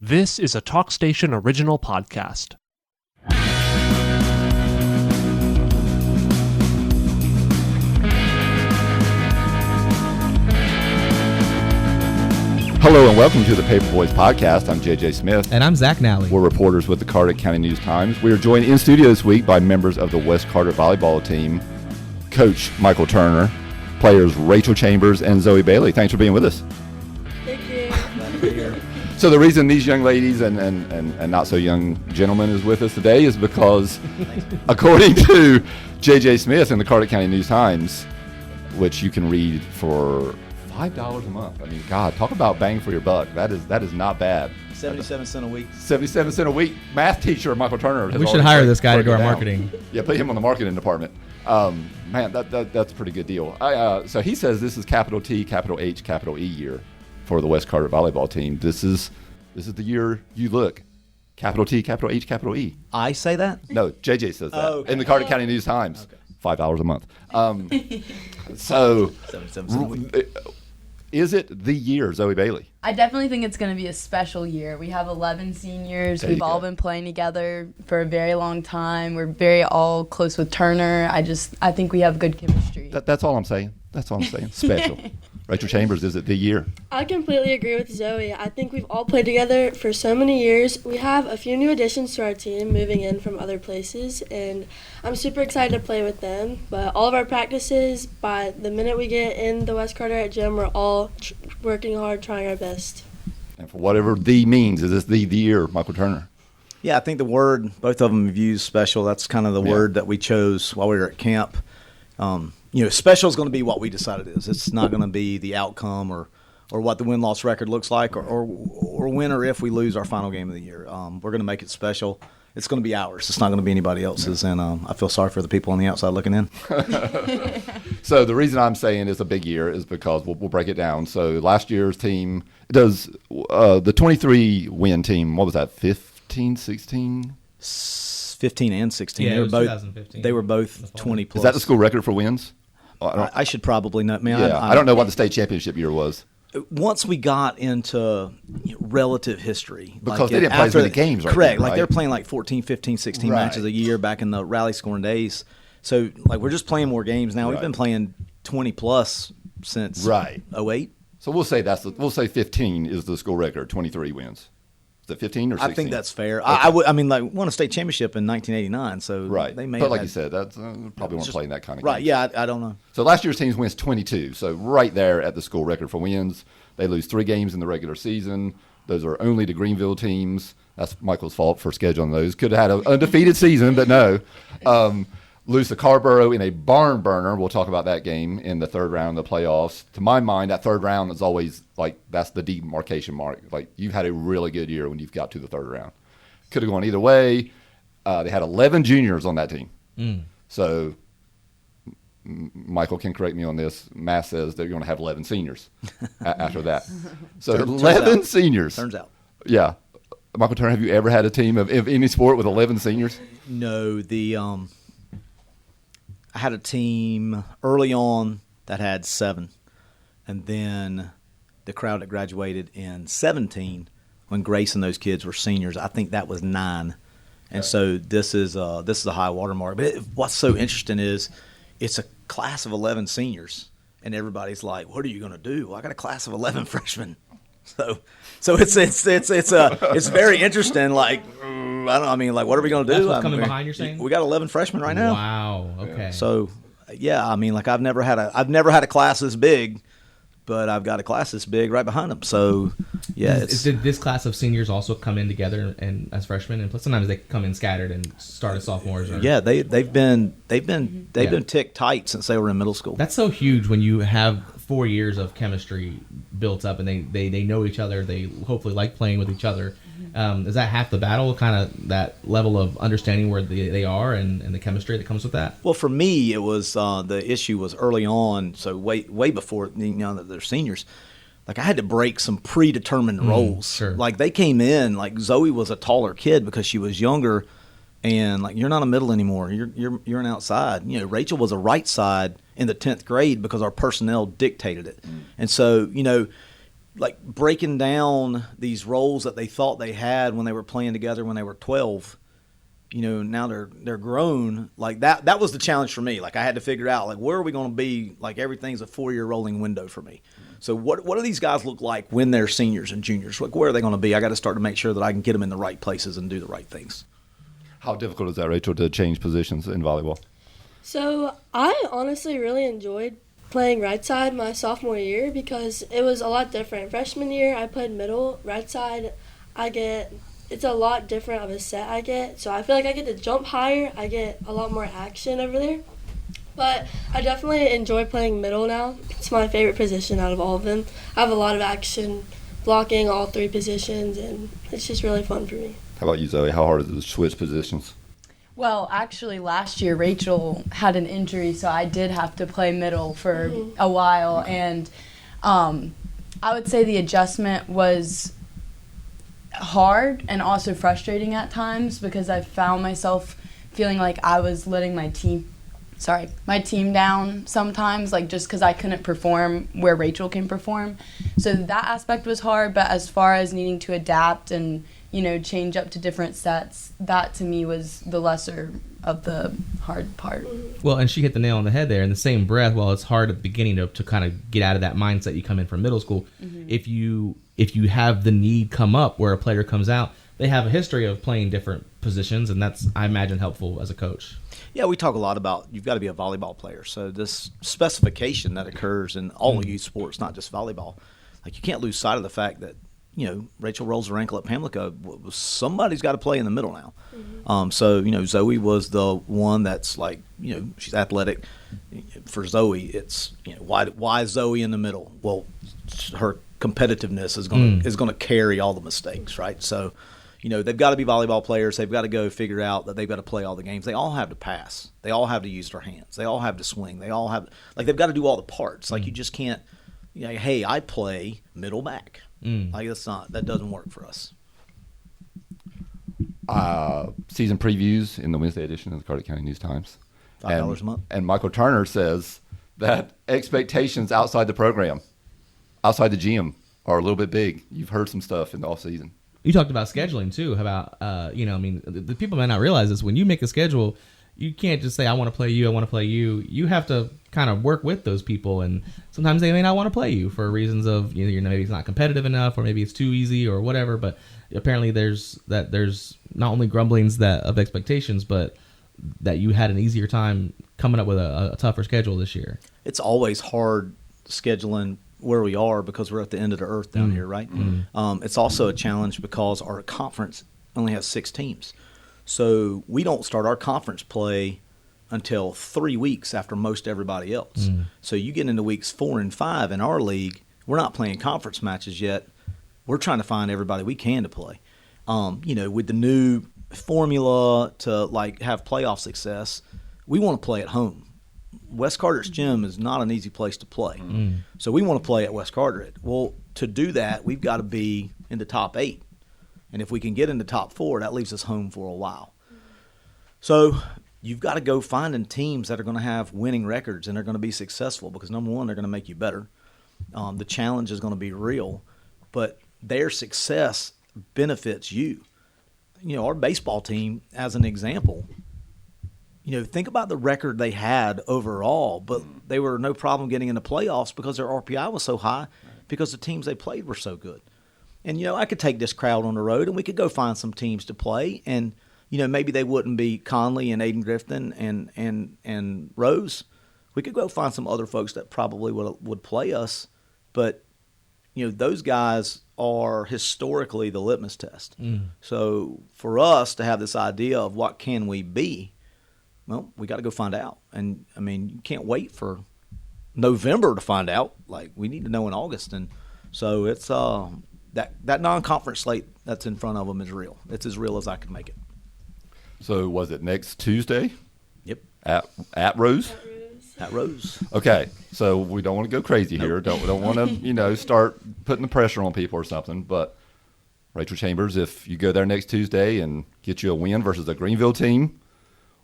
This is a TalkStation original podcast. Hello and welcome to the Paper Boys podcast. I'm JJ Smith. And I'm Zack Nally. We're reporters with the Carteret County News-Times. We are joined in studio this week by members of the West Carteret Volleyball team, Coach Michael Turner, players Rachael Chambers and Zoe Baily. Thanks for being with us. Thank you. Glad to be here. So the reason these young ladies and not so young gentlemen is with us today is because, according to JJ Smith in the Carteret County News-Times, which you can read for $5 a month. I mean, God, talk about bang for your buck. That is not bad. 77 cents a week. 77 cents a week. Math teacher Michael Turner. We should hire this guy to do our marketing. Yeah, put him on the marketing department. Man, that's a pretty good deal. So he says this is capital T, capital H, capital E year for the West Carteret volleyball team. This is the year you look. Capital T, capital H, capital E. I say that? No, JJ says that okay. in the Carteret County News-Times. Okay. $5 a month. So 77 cents a week. Is it the year, Zoe Baily? I definitely think it's going to be a special year. We have 11 seniors. There We've you all go. been playing together for a very long time. We're very all close with Turner. I think we have good chemistry. That's all I'm saying. That's all I'm saying. Special. Rachael Chambers, is it the year? I completely agree with Zoe. I think we've all played together for so many years. We have a few new additions to our team moving in from other places, and I'm super excited to play with them. But all of our practices, by the minute we get in the West Carteret gym, we're all working hard, trying our best. And for whatever the means, is this the year, Michael Turner? Yeah, I think the word, both of them have used special. That's kind of the word that we chose while we were at camp. Special is going to be what we decided it is. It's not going to be the outcome or what the win-loss record looks like or when or if we lose our final game of the year. We're going to make it special. It's going to be ours. It's not going to be anybody else's, and I feel sorry for the people on the outside looking in. So the reason I'm saying it's a big year is because we'll break it down. So last year's team does the 23-win team, what was that, 15, 16? 15 and 16. Yeah, they it were was both 2015. They were both 20 plus. Is that the school record for wins? I should probably know. Man, Yeah, I don't know what the state championship year was. Once we got into relative history. Because they didn't play as many games, right? Correct. then, Like right? they're playing like 14, 15, 16 Right. matches a year back in the rally scoring days. So like we're just playing more games now. We've Right. been playing 20 plus since Right. 08. So we'll say 15 is the school record, 23 wins. Is it 15 or 16? I think that's fair. Okay. I won a state championship in 1989, so Right. they may but have like had, you said, that's probably weren't just- playing that kind of right, game. yeah, I don't know. So last year's team wins 22. So right there at the school record for wins. They lose 3 games in the regular season. Those are only the Greenville teams. That's Michael's fault for scheduling those. Could have had an undefeated season, but no. Lose to Carborough in a barn burner. We'll talk about that game in the third round of the playoffs. To my mind, that third round is always like that's the demarcation mark. Like you've had a really good year when you've got to the third round. Could have gone either way. They had 11 juniors on that team. So Michael can correct me on this. Math says they're going to have 11 seniors after that. So Turns 11 out. seniors. Turns out. Yeah. Michael Turner, have you ever had a team of any sport with 11 seniors? No, I had a team early on that had 7, and then the crowd that graduated in 17 when Grace and those kids were seniors. I think that was 9, and so this is a high water mark. But what's so interesting is it's a class of 11 seniors, and everybody's like, "What are you going to do?" Well, I got a class of 11 freshmen. So it's very interesting. Like what are we going to do? That's what's coming behind, you're saying? We got 11 freshmen right now. Wow. Okay. So yeah, I mean, like I've never had a class this big, but I've got a class this big right behind them. So yeah, Did this class of seniors also come in together and as freshmen, and plus sometimes they come in scattered and start as sophomores? Or, yeah, they've been tick tight since they were in middle school. That's so huge when you have 4 years of chemistry built up and they know each other. They hopefully like playing with each other. Is that half the battle, kind of that level of understanding where they are and the chemistry that comes with that? Well, for me, it was the issue was early on, so way before that they're seniors. Like I had to break some predetermined roles. Sure. Like they came in, like Zoe was a taller kid because she was younger, and like you're not a middle anymore. You're an outside. Rachael was a right side in the 10th grade because our personnel dictated it, and so like breaking down these roles that they thought they had when they were playing together when they were 12. Now they're grown. Like that was the challenge for me. Like I had to figure out like where are we going to be? Like everything's a 4-year rolling window for me. So what do these guys look like when they're seniors and juniors? Like where are they going to be? I got to start to make sure that I can get them in the right places and do the right things. How difficult is that, Rachel, to change positions in volleyball? So I honestly really enjoyed playing right side my sophomore year because it was a lot different. Freshman year I played middle. Right side it's a lot different of a set I get. So I feel like I get to jump higher. I get a lot more action over there. But I definitely enjoy playing middle now. It's my favorite position out of all of them. I have a lot of action blocking all 3 positions, and it's just really fun for me. How about you, Zoe? How hard is it to switch positions? Well, actually, last year Rachael had an injury, so I did have to play middle for a while, and I would say the adjustment was hard and also frustrating at times because I found myself feeling like I was letting my team down sometimes, like just because I couldn't perform where Rachael can perform. So that aspect was hard, but as far as needing to adapt and change up to different sets, that to me was the lesser of the hard part. Well, and she hit the nail on the head there. In the same breath, while it's hard at the beginning to kind of get out of that mindset you come in from middle school, if you have the need come up where a player comes out, they have a history of playing different positions, and that's, I imagine, helpful as a coach. Yeah, we talk a lot about you've got to be a volleyball player. So this specification that occurs in all youth sports, not just volleyball, like you can't lose sight of the fact that Rachael rolls her ankle at Pamlico. Somebody's got to play in the middle now. So Zoe was the one that's like she's athletic. For Zoe, it's why is Zoe in the middle? Well, her competitiveness is going to carry all the mistakes, right? So. They've got to be volleyball players. They've got to go figure out that they've got to play all the games. They all have to pass. They all have to use their hands. They all have to swing. They all have they've got to do all the parts. Like you just can't. Hey, I play middle back. Like that doesn't work for us. Season previews in the Wednesday edition of the Carteret County News Times. $5 a month. And Michael Turner says that expectations outside the program, outside the gym, are a little bit big. You've heard some stuff in the off season. You talked about scheduling too. About the people might not realize this. When you make a schedule, you can't just say I want to play you. I want to play you. You have to kind of work with those people, and sometimes they may not want to play you for reasons of maybe it's not competitive enough, or maybe it's too easy, or whatever. But apparently, there's not only grumblings of expectations, but that you had an easier time coming up with a tougher schedule this year. It's always hard scheduling where we are because we're at the end of the earth down here, right? It's also a challenge because our conference only has 6 teams. So we don't start our conference play until 3 weeks after most everybody else. So you get into weeks 4 and 5 in our league, we're not playing conference matches yet. We're trying to find everybody we can to play. With the new formula to have playoff success, we want to play at home. West Carteret's gym is not an easy place to play. So we want to play at West Carteret. Well, to do that, we've got to be in the top 8. And if we can get in the top 4, that leaves us home for a while. So you've got to go finding teams that are going to have winning records and are going to be successful because, number one, they're going to make you better. The challenge is going to be real, but their success benefits you. Our baseball team, as an example, think about the record they had overall, but they were no problem getting into playoffs because their RPI was so high because the teams they played were so good. And, I could take this crowd on the road and we could go find some teams to play. And, maybe they wouldn't be Conley and Aiden Grifton and Rose. We could go find some other folks that probably would play us. But, those guys are historically the litmus test. So for us to have this idea of what can we be, well, we got to go find out. And, you can't wait for November to find out. We need to know in August. And so it's that non-conference slate that's in front of them is real. It's as real as I can make it. So was it next Tuesday? Yep. At Rose? At Rose. Okay. So we don't want to go crazy here. Don't want to, start putting the pressure on people or something. But Rachel Chambers, if you go there next Tuesday and get you a win versus a Greenville team,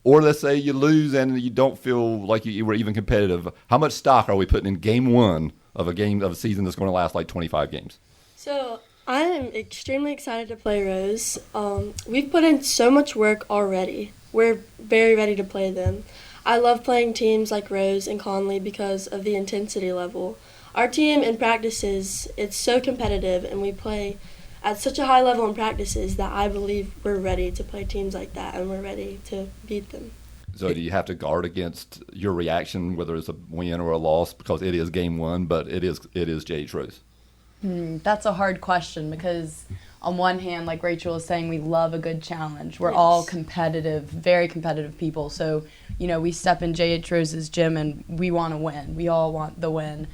or let's say you lose and you don't feel like you were even competitive, how much stock are we putting in game 1 of a season that's going to last like 25 games? So I am extremely excited to play Rose. We've put in so much work already. We're very ready to play them. I love playing teams like Rose and Conley because of the intensity level. Our team in practices, it's so competitive, and we play at such a high level in practices that I believe we're ready to play teams like that, and we're ready to beat them. So do you have to guard against your reaction, whether it's a win or a loss, because it is game one, but it is JH Rose? That's a hard question because on one hand, like Rachael was saying, we love a good challenge. We're all competitive, very competitive people. So, we step in JH Rose's gym and we want to win. We all want the win.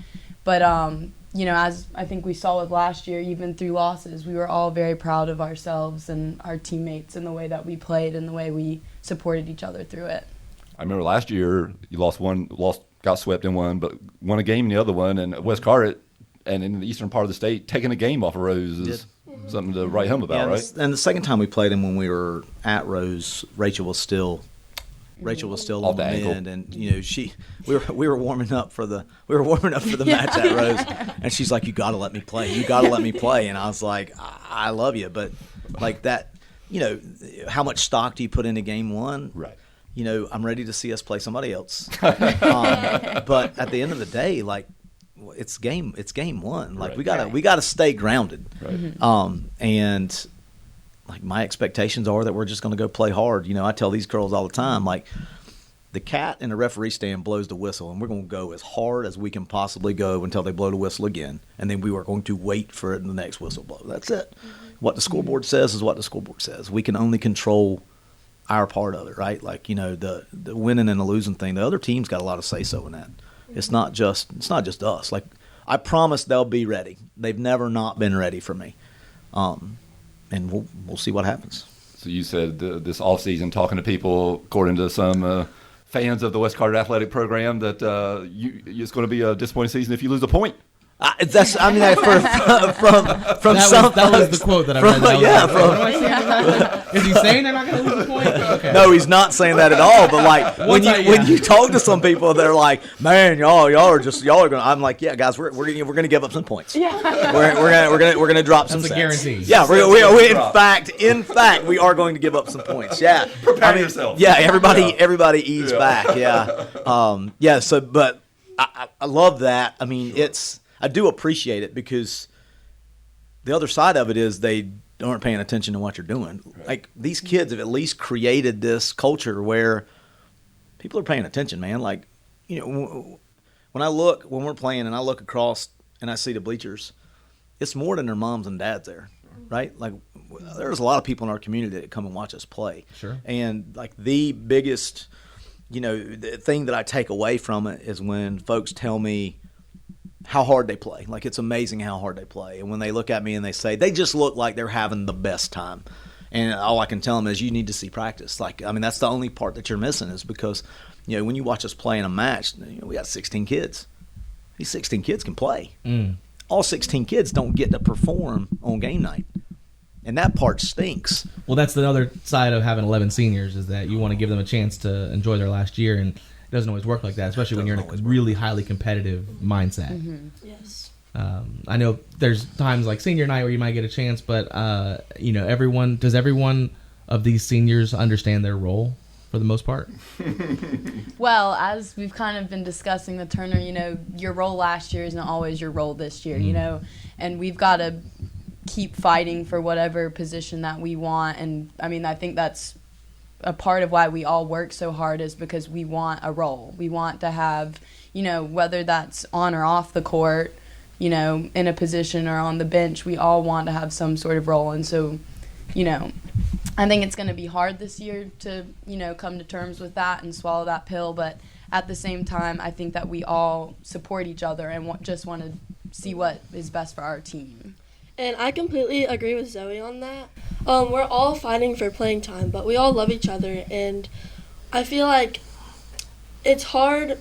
But, as I think we saw with last year, even through losses, we were all very proud of ourselves and our teammates and the way that we played and the way we supported each other through it. I remember last year you got swept in one, but won a game in the other one, and West Carteret and in the eastern part of the state, taking a game off of Rose is something to write home about, right? And the second time we played him when we were at Rose, Rachael was still on the mend, and we were warming up for the match at Rose, and she's like, "You got to let me play," and I was like, "I love you, but like that, how much stock do you put into game one?" Right. I'm ready to see us play somebody else, but at the end of the day, like. It's game one. Like right. we gotta stay grounded. Right. And like my expectations are that we're just gonna go play hard. I tell these girls all the time, like the cat in the referee stand blows the whistle, and we're gonna go as hard as we can possibly go until they blow the whistle again, and then we are going to wait for the next whistle blow. That's it. What the scoreboard says is what the scoreboard says. We can only control our part of it, right? Like the winning and the losing thing. The other team's got a lot of say so in that. It's not just us. Like I promise they'll be ready. They've never not been ready for me, and we'll see what happens. So you said this off season, talking to people, according to some fans of the West Carteret athletic program, that it's going to be a disappointing season if you lose a point. From that some. That was the quote that I read. Is he saying they're not going to lose a point? Okay. No, he's not saying that at all. But like when you talk to some people, they're like, "Man, y'all are going." I'm like, "Yeah, guys, we're going to give up some points. Yeah, we're going to drop some sets. That's a guarantee. Yeah, we in fact we are going to give up some points. Yeah, prepare yourself. Yeah, everybody ease back. Yeah, So, but I love that. I mean, I do appreciate it because the other side of it is they aren't paying attention to what you're doing. Right. Like these kids have at least created this culture where people are paying attention, man. Like, when we're playing and I look across and I see the bleachers, it's more than their moms and dads there, right? Like there's a lot of people in our community that come and watch us play. Sure. And like the biggest, the thing that I take away from it is when folks tell me how hard they play. Like it's amazing how hard they play. And when they look at me and they say, they just look like they're having the best time. And all I can tell them is you need to see practice. Like, I mean, that's the only part that you're missing is because, when you watch us play in a match, we got 16 kids. These 16 kids can play. All 16 kids don't get to perform on game night. And that part stinks. Well, that's the other side of having 11 seniors is that you want to give them a chance to enjoy their last year. And it doesn't always work like that, especially when you're in a really highly competitive mindset. Mm-hmm. Yes. I know there's times like senior night where you might get a chance, but does everyone of these seniors understand their role for the most part? Well, as we've kind of been discussing with Turner, your role last year isn't always your role this year, and we've got to keep fighting for whatever position that we want. And I mean, I think that's a part of why we all work so hard is because we want a role. We want to have, whether that's on or off the court, in a position or on the bench, we all want to have some sort of role. And so, I think it's going to be hard this year to, come to terms with that and swallow that pill. But at the same time, I think that we all support each other and just want to see what is best for our team. And I completely agree with Zoe on that. We're all fighting for playing time, but we all love each other. And I feel like it's hard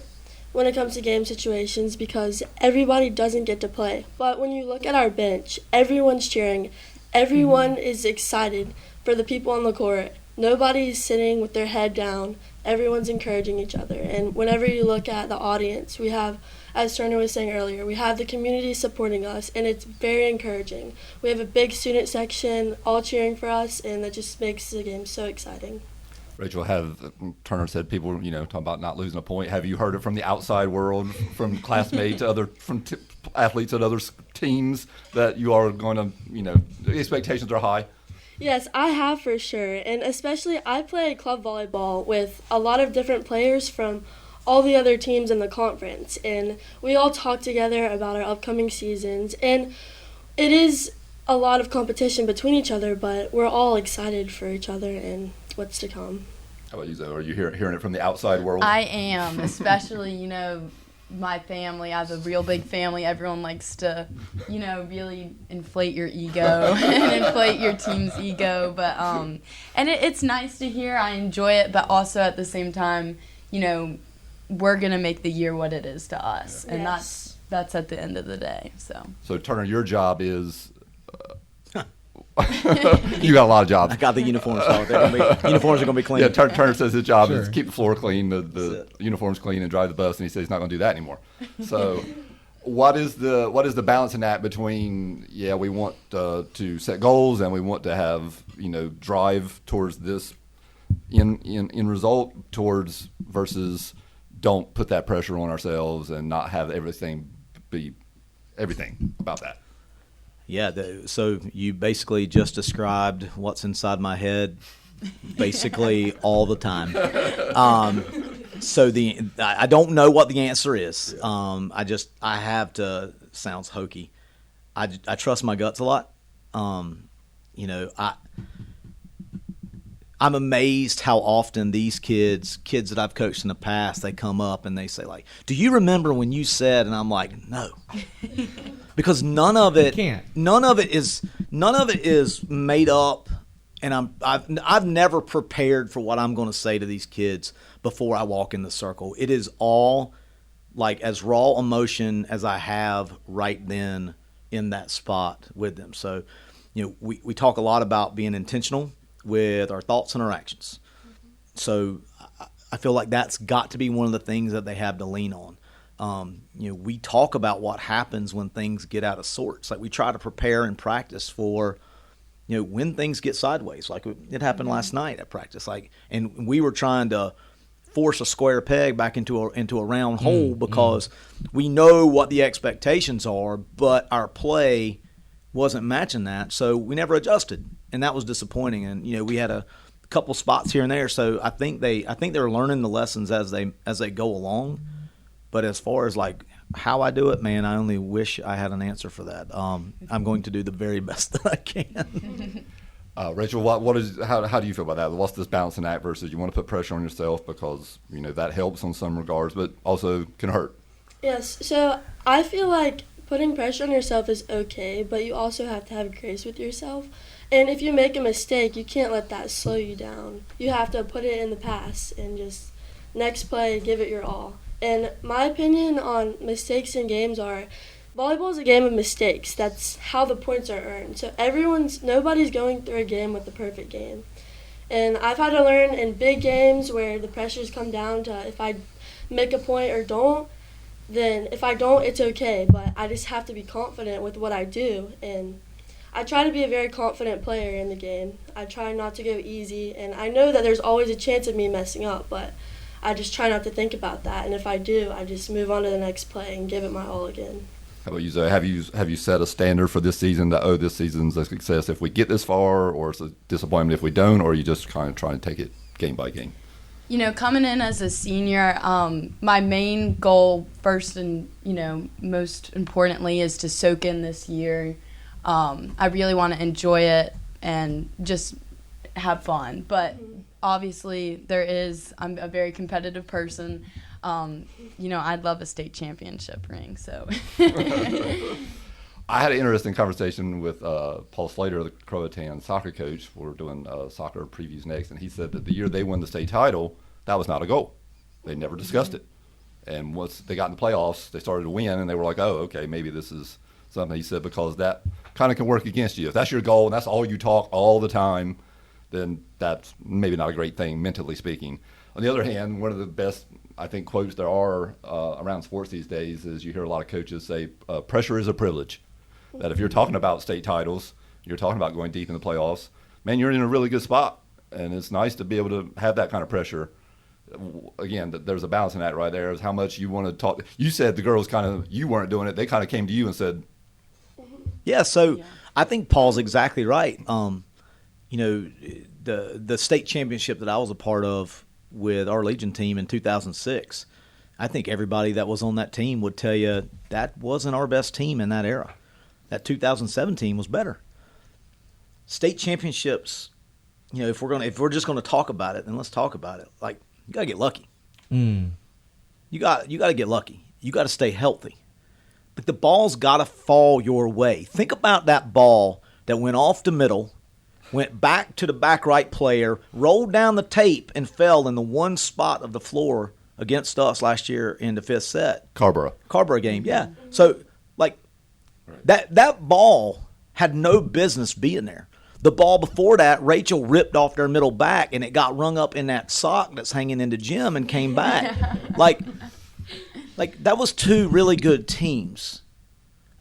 when it comes to game situations because everybody doesn't get to play. But when you look at our bench, everyone's cheering. Everyone is excited for the people on the court. nobody's sitting with their head down. Everyone's encouraging each other. And whenever you look at the audience, we have, as Turner was saying earlier, we have the community supporting us, and it's very encouraging. We have a big student section all cheering for us, and that just makes the game so exciting. Rachael, Turner said people, talking about not losing a point. Have you heard it from the outside world, from classmates, from athletes at other teams, that you are going to, the expectations are high? Yes, I have for sure. And especially I play club volleyball with a lot of different players from all the other teams in the conference. And we all talk together about our upcoming seasons. And it is a lot of competition between each other, but we're all excited for each other and what's to come. How about you, Zoe? Are you hearing it from the outside world? I am, especially, my family. I have a real big family. Everyone likes to, really inflate your ego and inflate your team's ego. But and it's nice to hear. I enjoy it, but also at the same time, we're gonna make the year what it is to us, and Yes. that's at the end of the day. So Turner, your job is. You got a lot of jobs. I got the uniforms. So uniforms are going to be clean. Yeah, Turner says his job is Sure. keep the floor clean, the uniforms clean, and drive the bus. And he says he's not going to do that anymore. So, what is the balancing act between we want to set goals and we want to have drive towards this in result towards versus don't put that pressure on ourselves and not have everything be everything about that. Yeah, so you basically just described what's inside my head basically all the time. So I don't know what the answer is. I have to, sounds hokey. I trust my guts a lot. I'm amazed how often these kids that I've coached in the past, they come up and they say like, "Do you remember when you said?" And I'm like, "No," because none of it is made up, and I've never prepared for what I'm going to say to these kids before I walk in the circle. It is all like as raw emotion as I have right then in that spot with them. So, we talk a lot about being intentional with our thoughts and our actions. So I feel like that's got to be one of the things that they have to lean on. We talk about what happens when things get out of sorts. Like we try to prepare and practice for, when things get sideways. Like it happened last night at practice. And we were trying to force a square peg back into a round hole because we know what the expectations are, but our play wasn't matching that. So we never adjusted. And that was disappointing. And we had a couple spots here and there. So I think they're learning the lessons as they go along. But as far as like how I do it, man, I only wish I had an answer for that. I'm going to do the very best that I can. Rachael, how do you feel about that? What's this balancing act versus you want to put pressure on yourself because that helps on some regards, but also can hurt? Yes, so I feel like putting pressure on yourself is okay, but you also have to have grace with yourself. And if you make a mistake, you can't let that slow you down. You have to put it in the past and just next play, give it your all. And my opinion on mistakes in games are volleyball is a game of mistakes. That's how the points are earned. So nobody's going through a game with the perfect game. And I've had to learn in big games where the pressures come down to if I make a point or don't, then if I don't, it's okay. But I just have to be confident with what I do. And I try to be a very confident player in the game. I try not to go easy, and I know that there's always a chance of me messing up, but I just try not to think about that. And if I do, I just move on to the next play and give it my all again. How about you, Zoe? Have you set a standard for this season that this season's a success if we get this far, or it's a disappointment if we don't, or are you just kind of trying to take it game by game? Coming in as a senior, my main goal first and most importantly is to soak in this year. I really want to enjoy it and just have fun. But obviously I'm a very competitive person. I'd love a state championship ring. So I had an interesting conversation with Paul Slater, the Croatan soccer coach. We're doing soccer previews next, and he said that the year they won the state title, that was not a goal. They never discussed it. And once they got in the playoffs, they started to win, and they were like, oh, okay, maybe this is something. He said because that kind of can work against you. If that's your goal and that's all you talk all the time, then that's maybe not a great thing mentally speaking. On the other hand, one of the best, I think, quotes there are around sports these days is you hear a lot of coaches say, pressure is a privilege. That if you're talking about state titles, you're talking about going deep in the playoffs, man, you're in a really good spot. And it's nice to be able to have that kind of pressure. Again, there's a balance in that right there is how much you want to talk. You said the girls you weren't doing it. They kind of came to you and said. Yeah, so I think Paul's exactly right. The state championship that I was a part of with our Legion team in 2006, I think everybody that was on that team would tell you that wasn't our best team in that era. That 2017 was better. State championships, if we're just gonna talk about it, then let's talk about it. Like, you gotta get lucky. You got to get lucky. You got to stay healthy. But the ball's got to fall your way. Think about that ball that went off the middle, went back to the back right player, rolled down the tape, and fell in the one spot of the floor against us last year in the fifth set. Carborough game, yeah. So, that ball had no business being there. The ball before that, Rachael ripped off their middle back, and it got rung up in that sock that's hanging in the gym and came back. like that was two really good teams.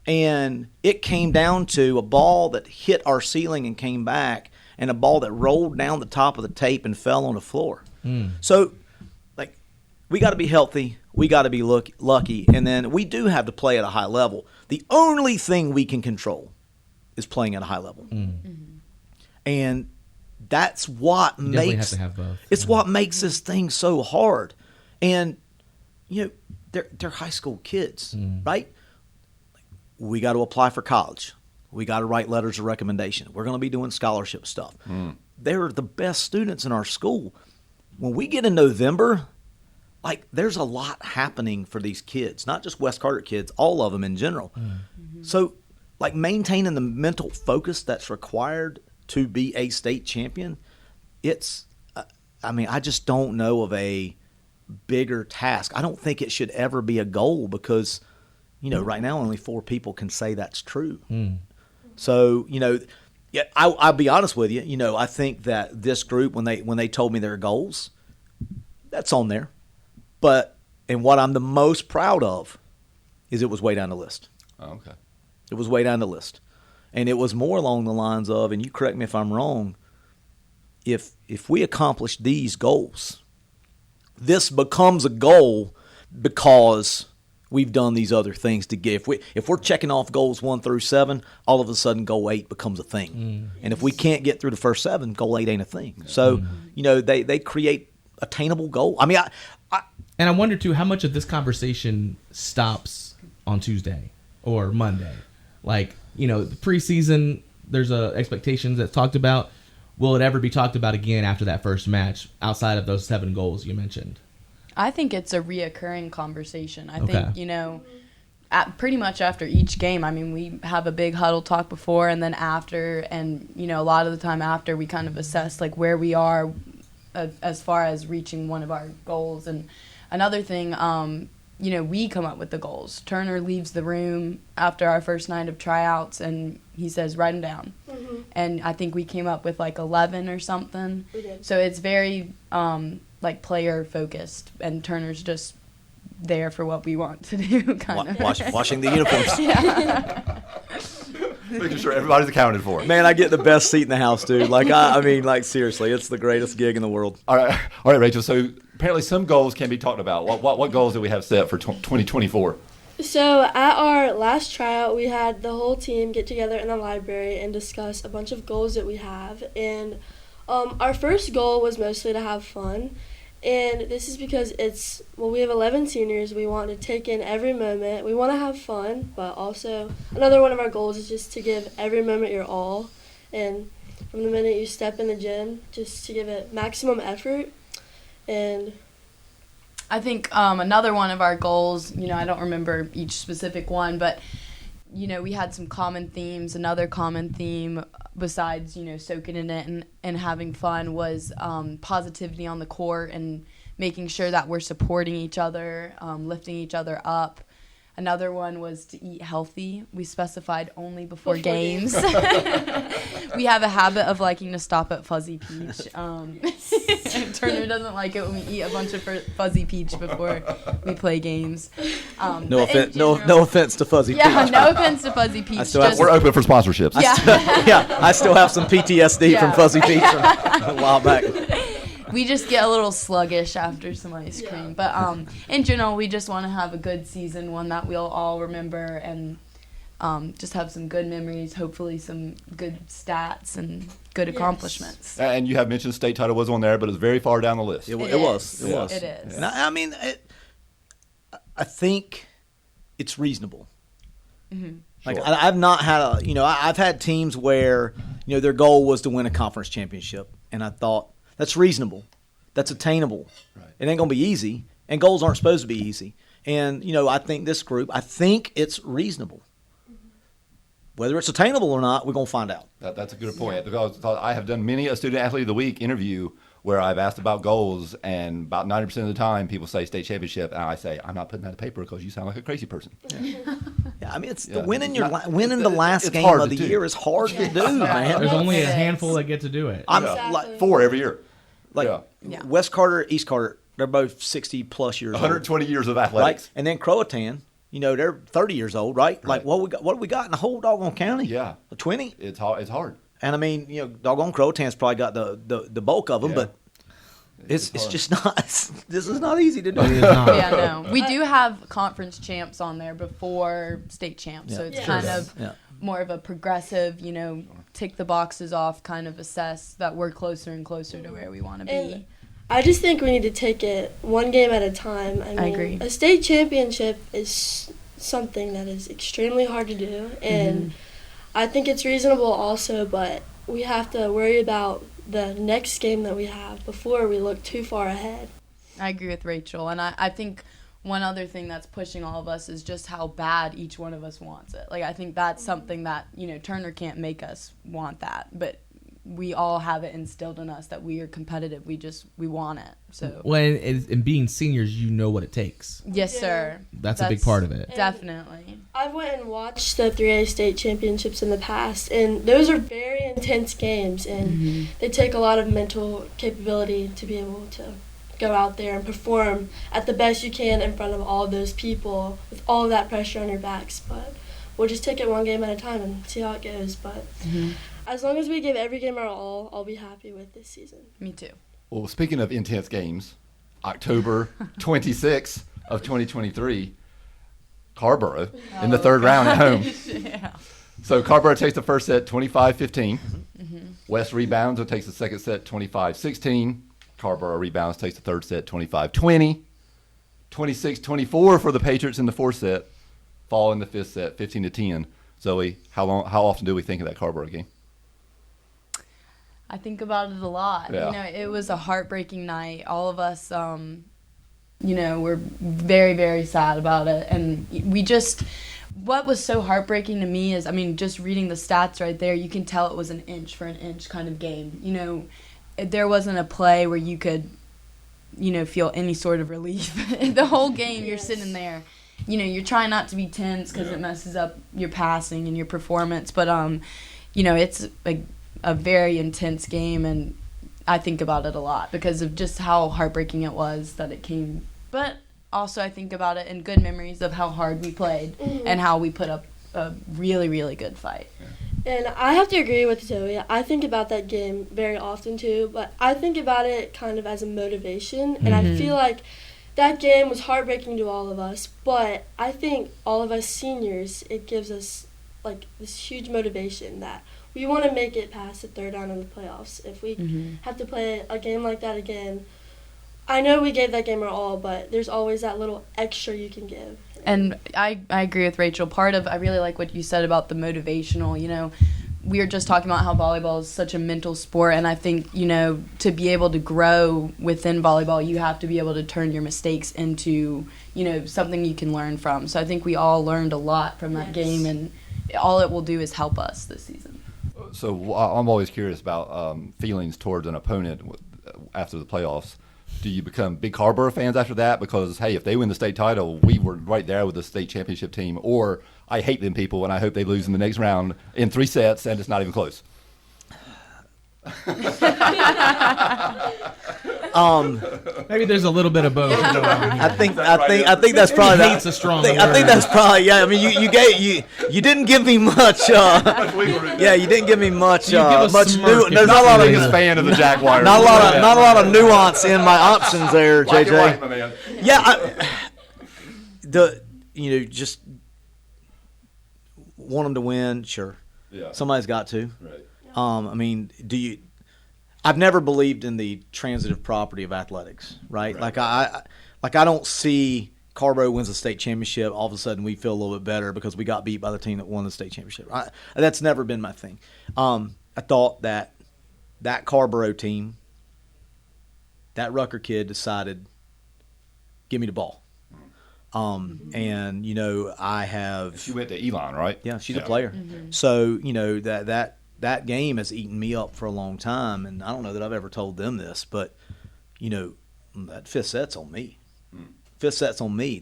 And it came down to a ball that hit our ceiling and came back, and a ball that rolled down the top of the tape and fell on the floor. So, we got to be healthy. We got to be lucky. And then we do have to play at a high level. The only thing we can control is playing at a high level. And that's what makes what makes this thing so hard. And they're high school kids, right? We got to apply for college. We got to write letters of recommendation. We're going to be doing scholarship stuff. They're the best students in our school. When we get in November, there's a lot happening for these kids, not just West Carteret kids, all of them in general. So, maintaining the mental focus that's required to be a state champion, I just don't know of a bigger task. I don't think it should ever be a goal because, right now only 4 people can say that's true. So, I'll be honest with you. I think that this group, when they told me their goals, that's on there. And what I'm the most proud of is it was way down the list. Oh, okay. It was way down the list. And it was more along the lines of, and you correct me if I'm wrong, if we accomplish these goals, this becomes a goal because we've done these other things to get. If we're checking off goals 1 through 7, all of a sudden goal 8 becomes a thing. And if we can't get through the first 7, goal 8 ain't a thing. So, they create attainable goal. And I wonder, too, how much of this conversation stops on Tuesday or Monday? The preseason, there's expectations that's talked about. Will it ever be talked about again after that first match outside of those 7 goals you mentioned? I think it's a reoccurring conversation. I think, pretty much after each game, we have a big huddle talk before and then after. And, a lot of the time after, we kind of assess, where we are as far as reaching one of our goals. And another thing, we come up with the goals. Turner leaves the room after our first night of tryouts, and he says, write them down. And I think we came up with 11 or something. We did. So it's very player-focused, and Turner's just there for what we want to do, kind of. Washing the uniforms. Making sure everybody's accounted for. Man, I get the best seat in the house, dude. Seriously, it's the greatest gig in the world. All right, Rachael. So apparently some goals can be talked about. What goals do we have set for 2024? So at our last tryout, we had the whole team get together in the library and discuss a bunch of goals that we have. And our first goal was mostly to have fun. And this is because we have 11 seniors. We want to take in every moment. We want to have fun, but also another one of our goals is just to give every moment your all. And from the minute you step in the gym, just to give it maximum effort. And I think another one of our goals, I don't remember each specific one, but, we had some common themes. Another common theme besides, soaking in it and having fun was positivity on the court and making sure that we're supporting each other, lifting each other up. Another one was to eat healthy. We specified only before games. We have a habit of liking to stop at Fuzzy Peach. Turner doesn't like it when we eat a bunch of Fuzzy Peach before we play games. No offense to Fuzzy Peach. Yeah, no offense to Fuzzy Peach. We're open for sponsorships. I still have some PTSD from Fuzzy Peach from a while back. We just get a little sluggish after some ice cream. But in general, we just want to have a good season, one that we'll all remember, and just have some good memories, hopefully some good stats and good accomplishments. And you have mentioned state title was on there, but it's very far down the list. It was. It is. And I mean, I think it's reasonable. Mm-hmm. Like Sure. I've not had I've had teams where their goal was to win a conference championship, and I thought that's reasonable, that's attainable. Right. It ain't gonna be easy, and goals aren't supposed to be easy. And I think this group, I think it's reasonable. Whether it's attainable or not, we're gonna find out. That's a good point, because I have done many a Student Athlete of the Week interview where I've asked about goals, and about 90% of the time people say state championship, and I say, I'm not putting that on paper because you sound like a crazy person. Yeah, I mean, winning the last it's game hard of to the do. year is hard to do, man. There's only It a is. handful that get to do it. I'm Exactly. like 4 every year. Yeah. West Carteret, East Carteret, they're both 60 plus years old, 120 years of right? athletics. And then Croatan, they're 30 years old, right? Like Right. what do we got in the whole doggone county? Yeah. 20. It's hard. And I mean, doggone Crotan's probably got the bulk of them, Yeah. but it's hard. just not. This is not easy to do. It is not. Yeah, no. We do have conference champs on there before state champs, so Yeah. it's Yeah. kind Sure. of Yeah. more of a progressive, tick the boxes off, kind of assess that we're closer and closer to where we want to be. And I just think we need to take it one game at a time. I mean, agree. A state championship is something that is extremely hard to do, and I think it's reasonable also, but we have to worry about the next game that we have before we look too far ahead. I agree with Rachel, and I think one other thing that's pushing all of us is just how bad each one of us wants it. Like, I think that's something that, Turner can't make us want that, but we all have it instilled in us that we are competitive. We want it. So And being seniors, you know what it takes. yes, Yeah. sir. That's a big part of it. Definitely. I've went and watched the 3A state championships in the past, and those are very intense games, and they take a lot of mental capability to be able to go out there and perform at the best you can in front of all of those people with all of that pressure on your backs. But we'll just take it one game at a time and see how it goes. But as long as we give every game our all, I'll be happy with this season. Me too. Well, speaking of intense games, October 26th of 2023, Carborough in the third round at home. Yeah. So Carborough takes the first set 25-15. West rebounds and takes the second set 25-16. Carborough rebounds, takes the third set 25-20. 26-24 for the Patriots in the fourth set. Fall in the fifth set 15-10. Zoe, how often do we think of that Carborough game? I think about it a lot. Yeah. It was a heartbreaking night. All of us, were very, very sad about it. And what was so heartbreaking to me is, just reading the stats right there, you can tell it was an inch for an inch kind of game. There wasn't a play where you could, feel any sort of relief. The whole game, you're sitting there. You're trying not to be tense because it messes up your passing and your performance. But, it's a very intense game, and I think about it a lot because of just how heartbreaking it was that it came. But also I think about it in good memories of how hard we played and how we put up a really, really good fight. And I have to agree with Zoe. I think about that game very often too, but I think about it kind of as a motivation, and I feel like that game was heartbreaking to all of us, but I think all of us seniors, it gives us like this huge motivation that we want to make it past the third round of the playoffs. If we have to play a game like that again, I know we gave that game our all, but there's always that little extra you can give. And I agree with Rachel. I really like what you said about the motivational, we were just talking about how volleyball is such a mental sport, and I think, to be able to grow within volleyball, you have to be able to turn your mistakes into, something you can learn from. So I think we all learned a lot from that game, and all it will do is help us this season. So I'm always curious about feelings towards an opponent after the playoffs. Do you become big Carteret fans after that? Because, hey, if they win the state title, we were right there with the state championship team. Or I hate them people, and I hope they lose in the next round in 3 sets, and it's not even close. Maybe there's a little bit of both. I think that's probably Hate's a strong I think word. that's probably, yeah. I mean, you didn't give me much. Yeah, you didn't give me much. You give a Much smirk new. There's if not a you lot say of Biggest fan of the Jack Wire. not a lot of nuance in my options there, Black and JJ. white, my man. Yeah, just want them to win. Sure, Yeah. somebody's got to. Right. I mean, I've never believed in the transitive property of athletics, right? Right. I don't see Carteret wins the state championship. All of a sudden, we feel a little bit better because we got beat by the team that won the state championship. That's never been my thing. I thought that Carteret team, that Rucker kid decided, give me the ball. And I have. She went to Elon, right? Yeah, she's a player. So that game has eaten me up for a long time, and I don't know that I've ever told them this, but that fifth set's on me. Fifth set's on me.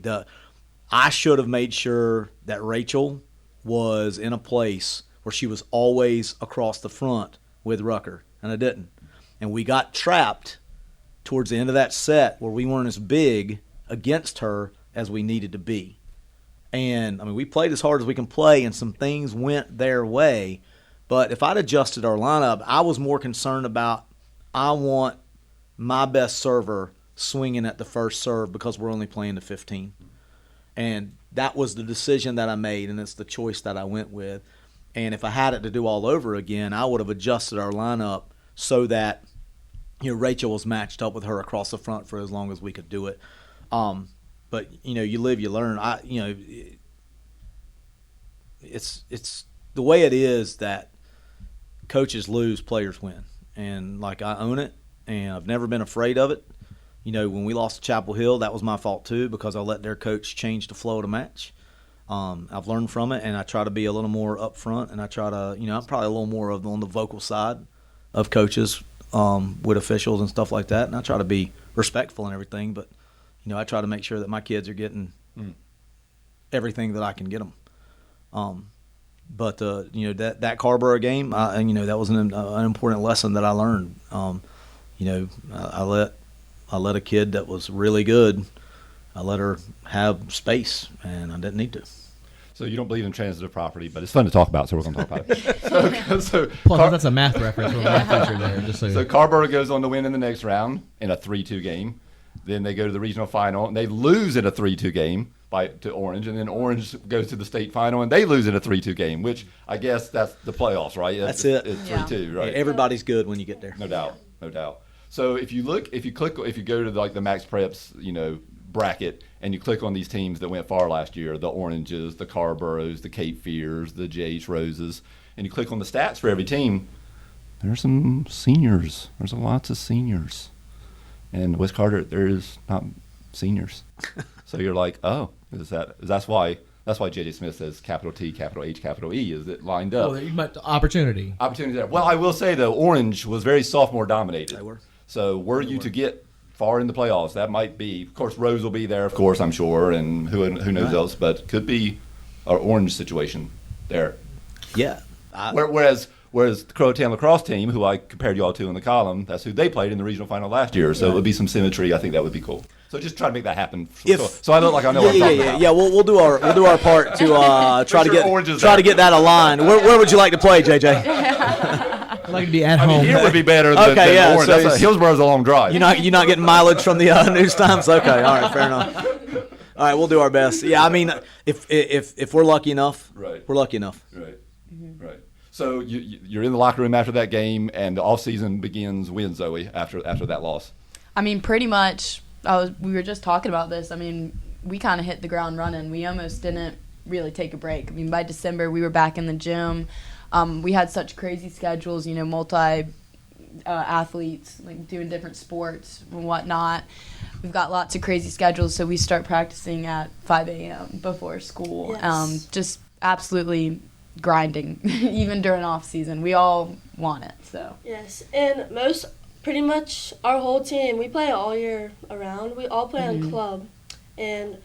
I should have made sure that Rachael was in a place where she was always across the front with Rucker, and I didn't. And we got trapped towards the end of that set where we weren't as big against her as we needed to be. And, I mean, we played as hard as we can play, and some things went their way. But if I'd adjusted our lineup, I was more concerned about I want my best server swinging at the first serve because we're only playing to 15. And that was the decision that I made, and it's the choice that I went with. And if I had it to do all over again, I would have adjusted our lineup so that Rachael was matched up with her across the front for as long as we could do it. But you live, you learn. It's the way it is that coaches lose, players win, and I own it, and I've never been afraid of it. When we lost to Chapel Hill, that was my fault too because I let their coach change the flow of the match. I've learned from it, and I try to be a little more upfront, and I try to, I'm probably a little more on the vocal side of coaches with officials and stuff like that, and I try to be respectful and everything, but I try to make sure that my kids are getting everything that I can get them. But that Carteret game, that was an important lesson that I learned. I let a kid that was really good, I let her have space, and I didn't need to. So you don't believe in transitive property, but it's fun to talk about, so we're going to talk about it. Plus, that's a math reference from a math teacher there. Just So Carteret goes on to win in the next round in a 3-2 game. Then they go to the regional final, and they lose in a 3-2 game to Orange. And then Orange goes to the state final, and they lose in a 3-2 game, which I guess that's the playoffs, right? That's it. It's 3-2, right? Everybody's good when you get there. No doubt. So if you go to the Max Preps, bracket, and you click on these teams that went far last year, the Oranges, the Carterets, the Cape Fears, the J.H. Roses, and you click on the stats for every team, there's some seniors. There's lots of seniors. And West Carteret, there is not seniors. So you're like, oh, that's why J.J. Smith says capital T, capital H, capital E, is it lined up? But opportunity. Opportunity there. Well, I will say, though, Orange was very sophomore dominated. They were. So to get far in the playoffs, that might be, of course, Rose will be there, of course, I'm sure, and who knows else, but could be an Orange situation there. Yeah. Whereas the Croatown lacrosse team, who I compared you all to in the column, that's who they played in the regional final last year. So it would be some symmetry. I think that would be cool. So just try to make that happen. So I look like I know what I'm talking about. Yeah. We'll do our part to try to sure get that aligned. Where would you like to play, JJ? I'd like to be at home. Here would be better than Orange. So Hillsboro's a long drive. You're not getting mileage from the news times. Okay, all right, fair enough. All right, we'll do our best. Yeah, I mean, if we're lucky enough, right. We're lucky enough. Right. Right. So you're in the locker room after that game, and the off season begins when, Zoe, after that loss? I mean, pretty much. We were just talking about this. I mean, we kind of hit the ground running. We almost didn't really take a break. I mean, by December, we were back in the gym. We had such crazy schedules, multi athletes, like doing different sports and whatnot. We've got lots of crazy schedules, so we start practicing at 5 a.m. before school. Yes. Just absolutely grinding, even during off season. We all want it. So Yes, and most pretty much our whole team, we play all year around. We all play on club. And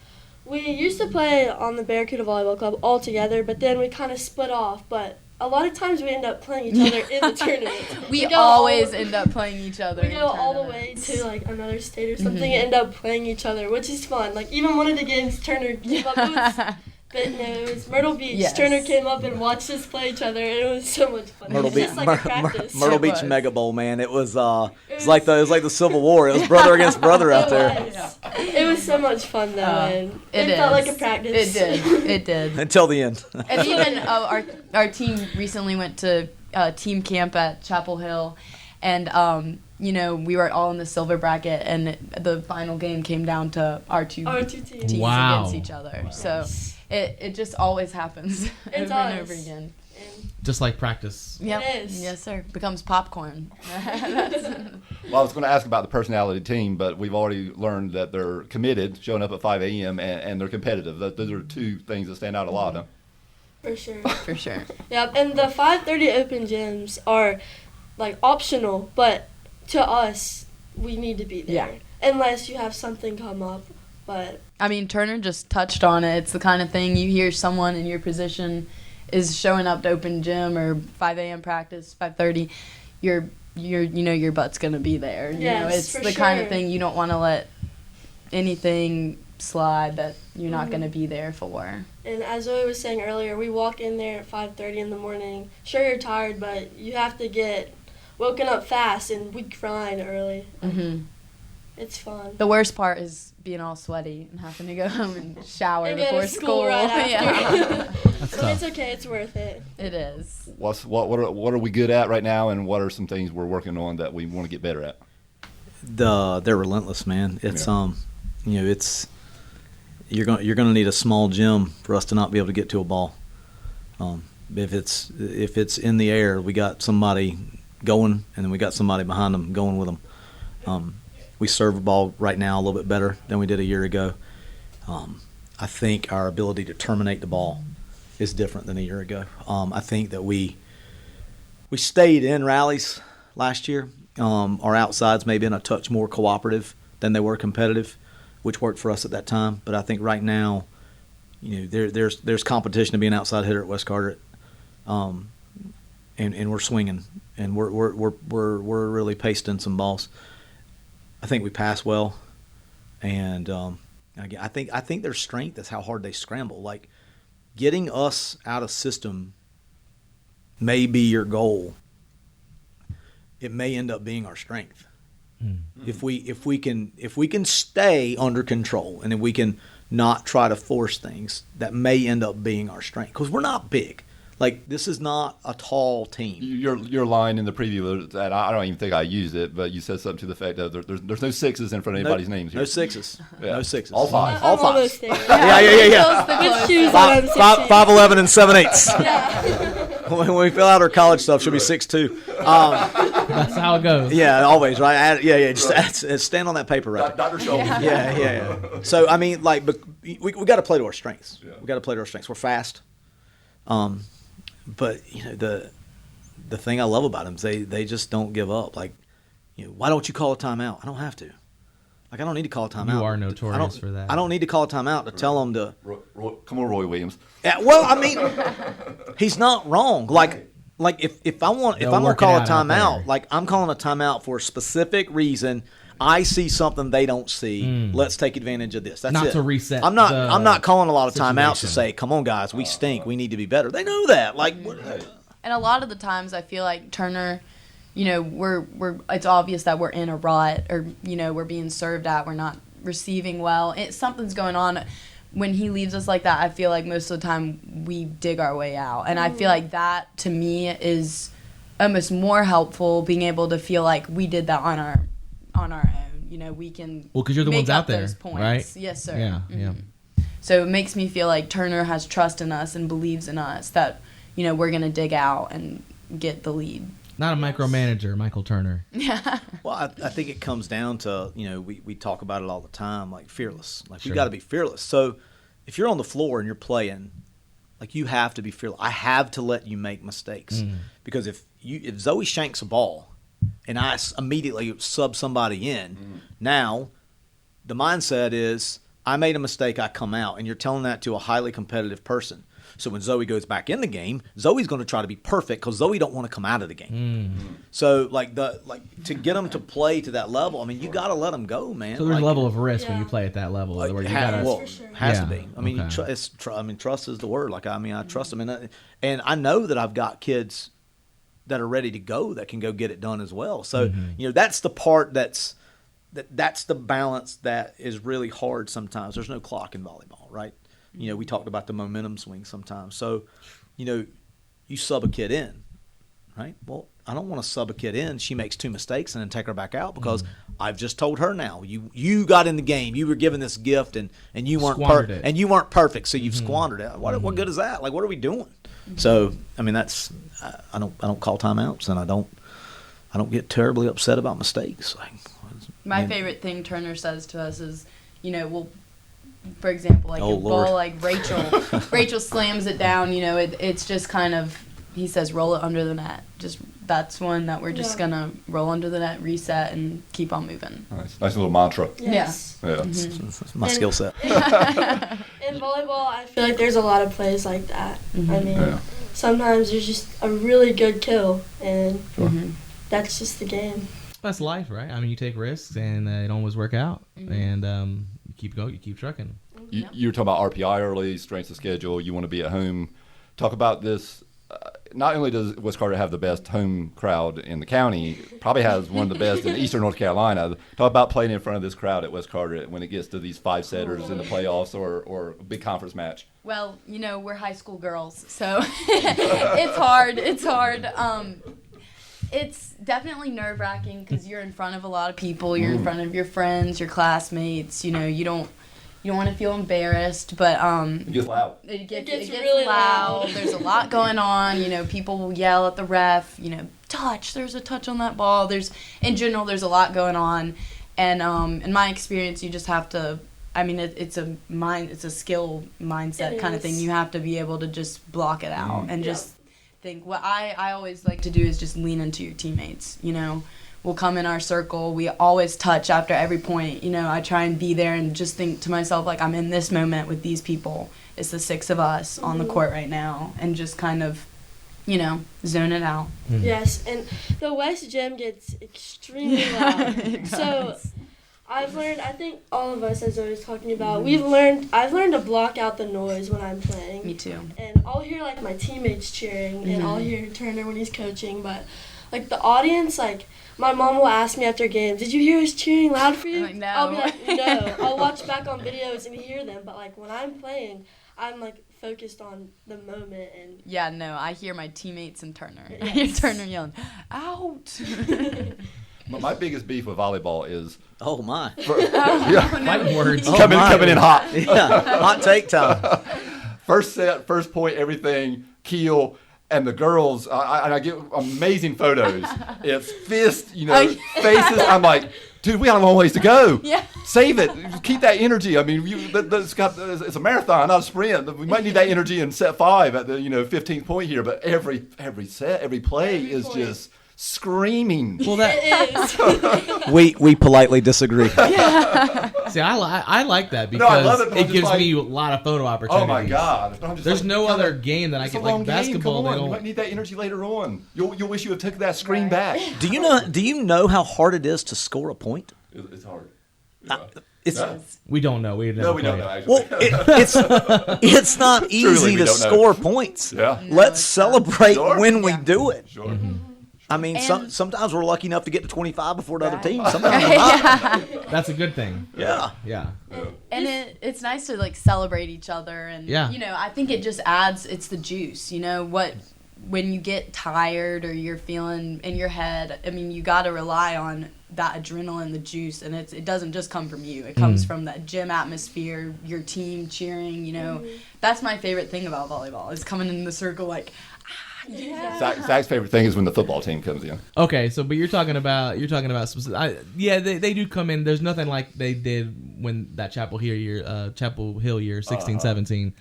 we used to play on the Barracuda Volleyball Club all together, but then we kind of split off. But a lot of times we end up playing each other in the tournament. We always end up playing each other. We go all the way to like another state or something and end up playing each other, which is fun. Like even one of the games, Turner came up. It was Myrtle Beach. Yes. Turner came up and watched us play each other, and it was so much fun. Myrtle It was Beach, just like a practice. Myrtle It Beach was. Mega Bowl, man. It was like the Civil War. It was brother against brother out there. It was so much fun though, and it felt like a practice. It did. Until the end. And even our team recently went to team camp at Chapel Hill, and we were all in the silver bracket, and the final game came down to our two teams Wow. against each other. So it just always happens over does. and over again. Just like practice. Yep. It is. Yes, sir. Becomes popcorn. Well, I was going to ask about the personality team, but we've already learned that they're committed, showing up at 5 a.m., and they're competitive. Those are two things that stand out a lot. Huh? For sure. For sure. Yeah, and the 5:30 open gyms are like optional, but to us, we need to be there unless you have something come up. But I mean, Turner just touched on it. It's the kind of thing you hear someone in your position is showing up to open gym or 5 a.m. practice, 5:30. Your butt's gonna be there. It's for the kind of sure. thing you don't want to let anything slide that you're not gonna be there for. And as Zoe was saying earlier, we walk in there at 5:30 in the morning. Sure, you're tired, but you have to get woken up fast, and we grind early. Mhm. It's fun. The worst part is being all sweaty and having to go home and shower And go to before school right after. Yeah, That's But it's tough. okay. It's worth it. it is. What are we good at right now, and what are some things we're working on that we want to get better at? They're relentless, man. It's it's you're gonna need a small gym for us to not be able to get to a ball. If it's in the air, we got somebody going, and then we got somebody behind them going with them. We serve the ball right now a little bit better than we did a year ago. I think our ability to terminate the ball is different than a year ago. I think that we stayed in rallies last year. Our outsides may have been a touch more cooperative than they were competitive, which worked for us at that time. But I think right now, there's competition to be an outside hitter at West Carteret, and we're swinging, and we're really pasting some balls. I think we pass well, and I think their strength is how hard they scramble. Like getting us out of system may be your goal. It may end up being our strength. If we can stay under control, and if we can not try to force things, that may end up being our strength, because we're not big. Like, this is not a tall team. Your line in the preview, that I don't even think I used it, but you said something to the effect that there's no sixes in front of anybody's names here. No sixes. Yeah. No sixes. All five. All I'm almost five. there. Yeah. With shoes on, I'm 16. 5'11" and 7/8. Yeah. When we fill out our college stuff, she'll be 6'2". That's how it goes. Yeah, always, right? Just stand on that paper right there. Dr. Shelby. Yeah. So, I mean, like, but we got to play to our strengths. Yeah. We got to play to our strengths. We're fast. But, the thing I love about them is they just don't give up. Like, why don't you call a timeout? I don't have to. Like, I don't need to call a timeout. You are notorious for that. I don't need to call a timeout to tell them to. Come on, Roy Williams. Yeah, well, I mean, he's not wrong. Like if I'm going to call a timeout, like I'm calling a timeout for a specific reason. I see something they don't see. Let's take advantage of this. That's Not it. to reset I'm not calling a lot of timeouts to situation. say, "Come on, guys, we stink. We need to be better." They know that. Like, And a lot of the times I feel like Turner, we're it's obvious that we're in a rut, or we're being served at, we're not receiving well. Something's going on. When he leaves us like that, I feel like most of the time we dig our way out. And I feel like that, to me, is almost more helpful, being able to feel like we did that on our own. We can Well, because you're the make ones out up there, those points. right? Yes, sir. Yeah, Mhm. yeah. So it makes me feel like Turner has trust in us and believes in us that, we're going to dig out and get the lead. Not a micromanager, Michael Turner. well, I think it comes down to we talk about it all the time, like fearless. Like Sure. you got to be fearless. So if you're on the floor and you're playing, like you have to be fearless. I have to let you make mistakes because if Zoe shanks a ball, and I immediately sub somebody in. Now, the mindset is I made a mistake, I come out, and you're telling that to a highly competitive person. So when Zoe goes back in the game, Zoe's going to try to be perfect because Zoe don't want to come out of the game. So to get them to play to that level, I mean, you got to let them go, man. So there's a level of risk when you play at that level. Where you gotta, has to be. I mean, okay. Trust is the word. I trust them, and I know that I've got kids that are ready to go that can go get it done as well. So that's the part that's the balance that is really hard sometimes. There's no clock in volleyball, right? We talked about the momentum swing sometimes. So, you sub a kid in, right? Well, I don't want to sub a kid in. She makes 2 mistakes and then take her back out because I've just told her now. You got in the game. You were given this gift and you weren't perfect. So you've squandered it. What good is that? Like, what are we doing? So, I mean, that's I don't call timeouts, and I don't get terribly upset about mistakes. My favorite thing Turner says to us is, for example, like a ball like Rachael slams it down, it's just kind of, he says, roll it under the net. Just that's one that we're just gonna roll under the net, reset, and keep on moving. Nice little mantra. Yes. Yeah. It's my skill set. In volleyball, I feel like there's a lot of plays like that. I mean, sometimes there's just a really good kill, and that's just the game. That's life, right? I mean, you take risks, and it don't always work out, and you keep going, you keep trucking. You were talking about RPI early, strengths of schedule. You want to be at home. Talk about this. Not only does West Carteret have the best home crowd in the county, probably has one of the best in Eastern North Carolina. Talk about playing in front of this crowd at West Carteret when it gets to these 5-setters in the playoffs or a big conference match. Well, we're high school girls, so it's hard. It's hard. It's definitely nerve-wracking because you're in front of a lot of people. You're in front of your friends, your classmates. You don't want to feel embarrassed, but It gets loud. It gets really loud. There's a lot going on. People will yell at the ref. Touch. There's a touch on that ball. In general, there's a lot going on, and in my experience, you just have to. I mean, it's a skill mindset kind of thing. You have to be able to just block it out and just think. What I always like to do is just lean into your teammates. We'll come in our circle. We always touch after every point. I try and be there and just think to myself, like, I'm in this moment with these people. It's the 6 of us on the court right now, and just kind of, zone it out. Yes, and the West Gym gets extremely loud. So I've learned, I think all of us, as I was talking about, I've learned to block out the noise when I'm playing. Me too. And I'll hear, like, my teammates cheering, and I'll hear Turner when he's coaching, but, like, the audience, like, my mom will ask me after games, did you hear us cheering loud for you? I'm like, no. I'll be like, no. I'll watch back on videos and hear them, but, like, when I'm playing, I'm, like, focused on the moment. And yeah, no, I hear my teammates and Turner. I hear Turner yelling, out! My biggest beef with volleyball is Oh my! Fighting words. coming in hot. Yeah, hot take time. First set, first point, everything, keel, and the girls. I get amazing photos. It's fist, faces. I'm like, dude, we got a long ways to go. Yeah. Save it. Keep that energy. I mean, it's a marathon, not a sprint. We might need that energy in set 5 at the 15th point here. But every set, every play is just screaming. Well, that it is. We politely disagree. see, I like that because I love it, but I'm it just gives like, me a lot of photo opportunities. Oh my God! There's no other game that I It's get a long like game. basketball. Come on. They You might don't. need that energy later on. You'll wish you had took that screen back. Do you know how hard it is to score a point? It's hard. We don't know. We No, we don't know. Actually. Well, it's not easy we to don't know. score points. Yeah. No, Let's it's celebrate Sure. when we do it. Sure. I mean, And- sometimes we're lucky enough to get to 25 before the other Right. team. Sometimes we're not. That's a good thing. Yeah. Yeah. And it's nice to, like, celebrate each other. And, Yeah. I think it just adds, it's the juice. When you get tired or you're feeling in your head, I mean, you got to rely on that adrenaline, the juice, and it doesn't just come from you. It comes from that gym atmosphere, your team cheering, That's my favorite thing about volleyball, is coming in the circle like, yeah. Zach's favorite thing is when the football team comes in. Okay, but you're talking about specific. They do come in. There's nothing like they did when that Chapel Hill year, 16-17,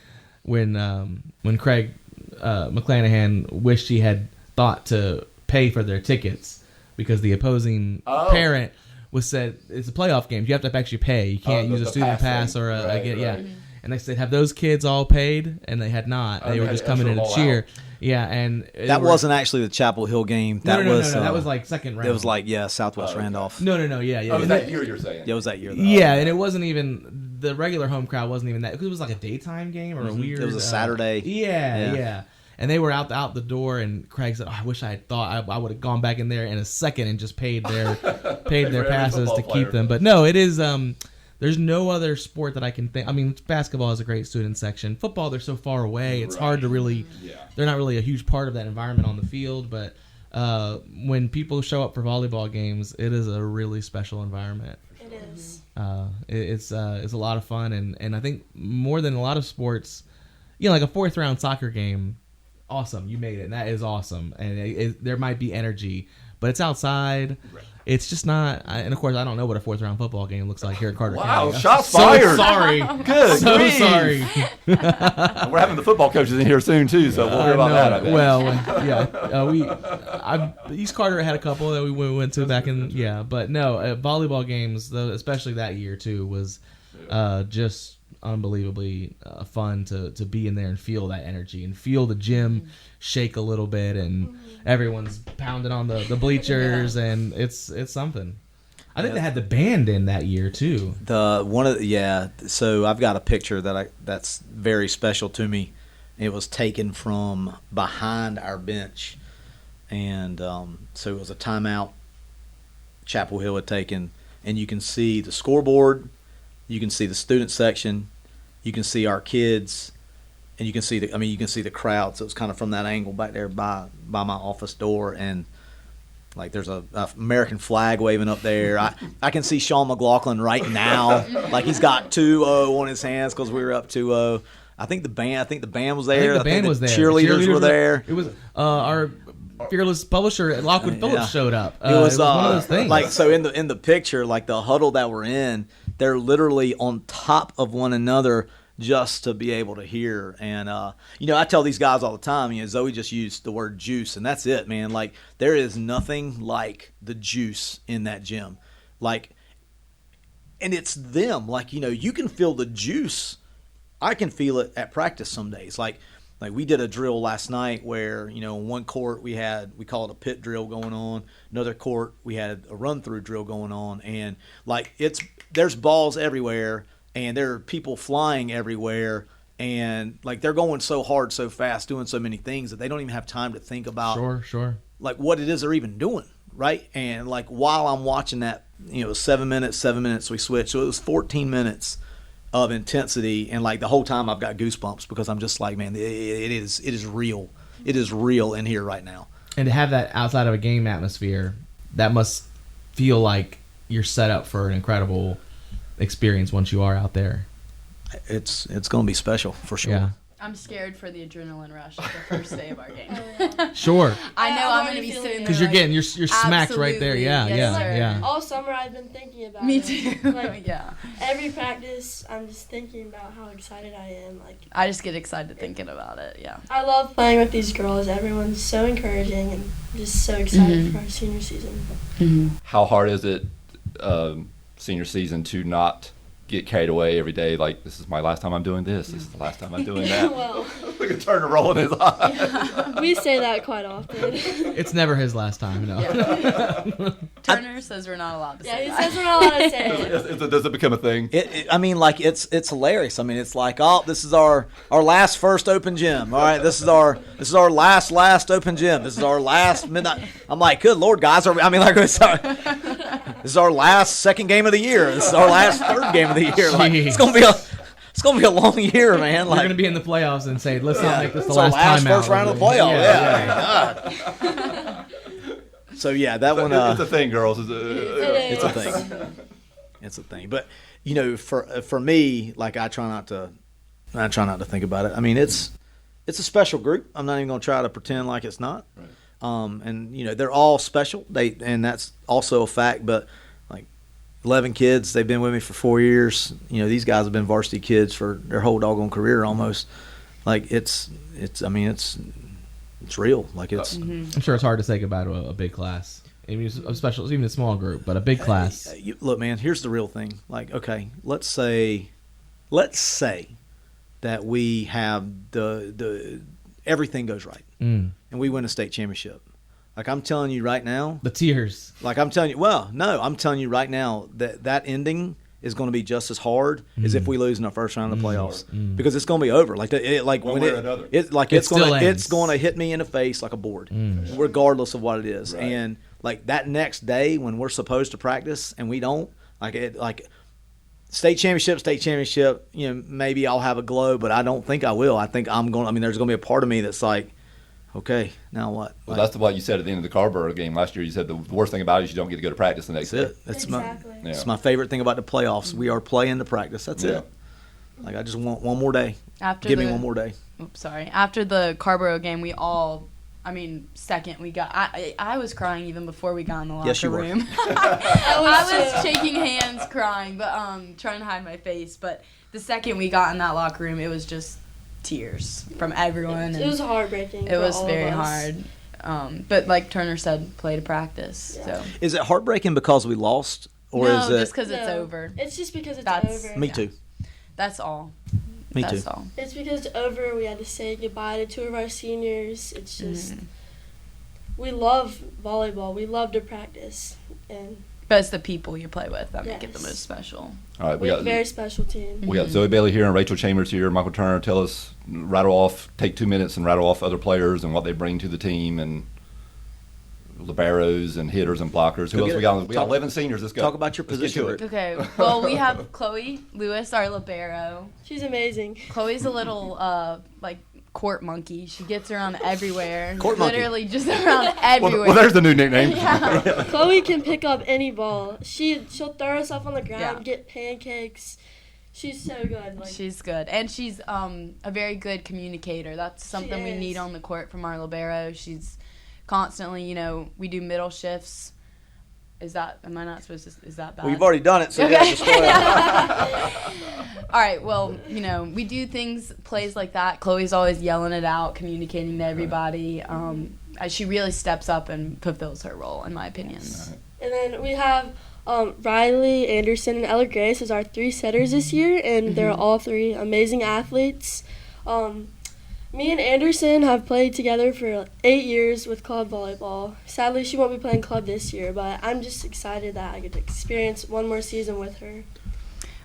when Craig McClanahan wished he had thought to pay for their tickets because the opposing parent was said it's a playoff game. You have to actually pay. You can't use a student pass or And they said, have those kids all paid? And they had not. They were just coming in to cheer. Yeah, and that wasn't actually the Chapel Hill game. That was that was like second round. It was like Southwest Randolph. No, yeah. Oh, that year you're saying? Yeah, it was that year. Though. Yeah, and it wasn't even the regular home crowd wasn't even that because it was like a daytime game or a weird. It was a Saturday. Yeah. And they were out the door, and Craig said, I wish I had thought I would have gone back in there in a second and just paid their passes to keep them. But no, it is. There's no other sport that I can think. I mean, basketball has a great student section. Football, they're so far away. It's hard to really. Yeah. They're not really a huge part of that environment on the field. But when people show up for volleyball games, it is a really special environment. It is. It's a lot of fun, and I think more than a lot of sports, like a fourth round soccer game. Awesome, you made it, and that is awesome. And there might be energy, but it's outside. Right. It's just not. And of course, I don't know what a fourth round football game looks like here at Carteret County. Wow, shots fired! So sorry, good. So grief. sorry. We're having the football coaches in here soon too, so we'll hear about that. I bet. Well, yeah. East Carteret had a couple that we went to back in. Yeah, but no, volleyball games, though, especially that year too, was just unbelievably fun to be in there and feel that energy and feel the gym shake a little bit and everyone's pounding on the bleachers and it's something. I think they had the band in that year too. So I've got a picture that's very special to me. It was taken from behind our bench, and so it was a timeout Chapel Hill had taken, and you can see the scoreboard. You can see the student section, you can see our kids, and you can see the crowd. So it's kind of from that angle back there by my office door, and like there's a American flag waving up there. I can see Sean McLaughlin right now, like he's got 2-0 on his hands because we were up 2-0. I think the band was there. The band was there. Cheerleaders were there. It was our fearless publisher at Lockwood Phillips showed up. It was one of those things. Like so in the picture, like the huddle that we're in, they're literally on top of one another just to be able to hear. And I tell these guys all the time, Zoe just used the word juice, and that's it, man. Like there is nothing like the juice in that gym. Like, and it's them. Like, you can feel the juice. I can feel it at practice some days. Like we did a drill last night where, in one court we call it a pit drill going on. Another court we had a run-through drill going on. And, like, there's balls everywhere, and there are people flying everywhere. And, like, they're going so hard, so fast, doing so many things that they don't even have time to think about, sure, like, what it is they're even doing, right? And, like, while I'm watching that, 7 minutes we switched. So it was 14 minutes of intensity, and like the whole time I've got goosebumps because I'm just like, man, it is real. It is real in here right now. And to have that outside of a game atmosphere, that must feel like you're set up for an incredible experience once you are out there. It's going to be special for sure. Yeah. I'm scared for the adrenaline rush the first day of our game. Sure. I know I'm going to be sitting there because you're smacked right there. Yeah. All summer I've been thinking about Me it. too. Like, yeah. Every practice I'm just thinking about how excited I am. Like I just get excited thinking about it. Yeah. I love playing with these girls. Everyone's so encouraging and just so excited for our senior season. Mm-hmm. How hard is it senior season to not get carried away every day? Like, this is my last time I'm doing this. This is the last time I'm doing that. Well, Look at Turner rolling his eyes. yeah, we say that quite often. It's never his last time, no. Yeah. Turner says we're not allowed to say Yeah, that. he says we're not allowed to say it. Does it become a thing? It's hilarious. I mean, it's like, this is our last first open gym. All right, this is our last open gym. This is our last midnight. I'm like, good Lord, guys. This is our last second game of the year. This is our last third game of the year. Like, it's gonna be a long year, man. We're gonna be in the playoffs and say, let's not make this the last last time first round of the playoff. Yeah. So yeah, that one. It's a thing, girls. It's a thing. It's a thing. But for me, like I try not to think about it. I mean, it's a special group. I'm not even gonna try to pretend like it's not. Right. And they're all special. And that's also a fact. But like 11 kids, they've been with me for 4 years. These guys have been varsity kids for their whole doggone career almost. Like it's real. Like it's. I'm sure it's hard to say goodbye to a big class especially even a small group, but a big class. Look, man, here's the real thing. Like, okay, let's say that we have the everything goes right, and we win a state championship. Like, I'm telling you right now, The tears. like I'm telling you, I'm telling you right now that ending is going to be just as hard as if we lose in the first round of the playoffs, because it's going to be over. Like, One way or another. it's still going to ends. hit me in the face like a board, regardless of what it is. Right. And like that next day when we're supposed to practice and we don't, like state championship, maybe I'll have a glow, but I don't think I will. I think there's going to be a part of me that's like, okay, now what? Well, that's what you said at the end of the Carborough game last year. You said the worst thing about it is you don't get to go to practice the next day. That's it. That's Exactly. Yeah. it's my favorite thing about the playoffs. We are playing to practice. That's Yeah. it. Like, I just want one more day. After Me one more day. After the Carborough game, second we got. I was crying even before we got in the locker Yes, you were. room. I was shaking hands, crying, but trying to hide my face. But the second we got in that locker room, it was just tears from everyone. It was heartbreaking. It for was all very of us. hard. But like Turner said, play to practice. Yeah. So Is it heartbreaking because we lost, or no, is it? just because it's No, over. It's just because it's That's- over. Me Yeah. too. That's all. Me That's too. all. It's because it's over. We had to say goodbye to two of our seniors. It's just we love volleyball. We love to practice, and But it's the people you play with that make it the Yes. most special. All right, we have a very special team. we got Zoe Baily here and Rachael Chambers here. Michael Turner, tell us, take 2 minutes and rattle off other players and what they bring to the team, and liberos and hitters and blockers. Who Go else get we it. got? We got Talk- 11 seniors. Let's go. talk about your Let's get position to it. group. Okay, well, we have Chloe Lewis, our libero. She's amazing. Chloe's a little, court monkey. She gets around everywhere. Court monkey. Literally just around everywhere. Well, there's the new nickname. Yeah. Chloe can pick up any ball. She'll throw herself on the ground, Yeah. get pancakes. She's so good. Like, She's good. And she's a very good communicator. That's something we is. need on the court from our libero. She's constantly, we do middle shifts. Am I not supposed to, is that bad? Well, you've already done it, so Okay. yeah, just go ahead. All right, well, we do plays like that. Chloe's always yelling it out, communicating to everybody. She really steps up and fulfills her role, in my opinion. and then we have Riley, Anderson, and Ella Grace as our three setters this year, and they're all three amazing athletes. Me and Anderson have played together for 8 years with club volleyball. Sadly, she won't be playing club this year, but I'm just excited that I get to experience one more season with her.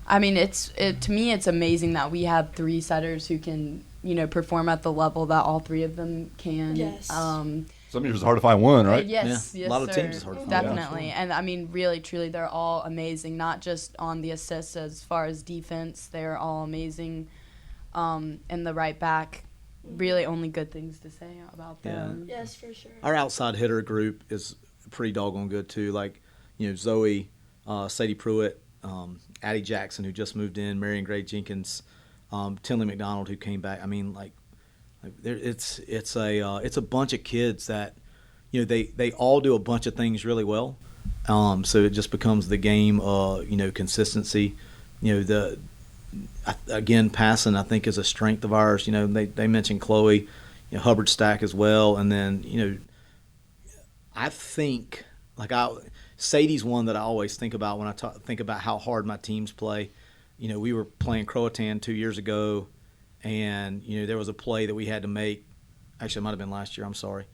I mean, to me, it's amazing that we have three setters who can, perform at the level that all three of them can. Yes. Some years it's hard to find one, right? Yes, Yeah. yes, A lot of sir. teams it's hard to find. Definitely. And I mean, really, truly, they're all amazing. Not just on the assists as far as defense, they're all amazing. In the right back, really only good things to say about them. Yes, for sure. Our outside hitter group is pretty doggone good too. Like, Zoe, Sadie Pruitt, Addie Jackson, who just moved in, Marion Gray Jenkins, Tinley McDonald, who came back. I mean, it's a bunch of kids that, they all do a bunch of things really well. So it just becomes the game of, consistency. Again, passing I think is a strength of ours. They mentioned Chloe, Hubbard Stack as well, and then I think Sadie's one that I always think about when I think about how hard my teams play. We were playing Croatan 2 years ago, and there was a play that we had to make. Actually, it might have been last year. I'm sorry.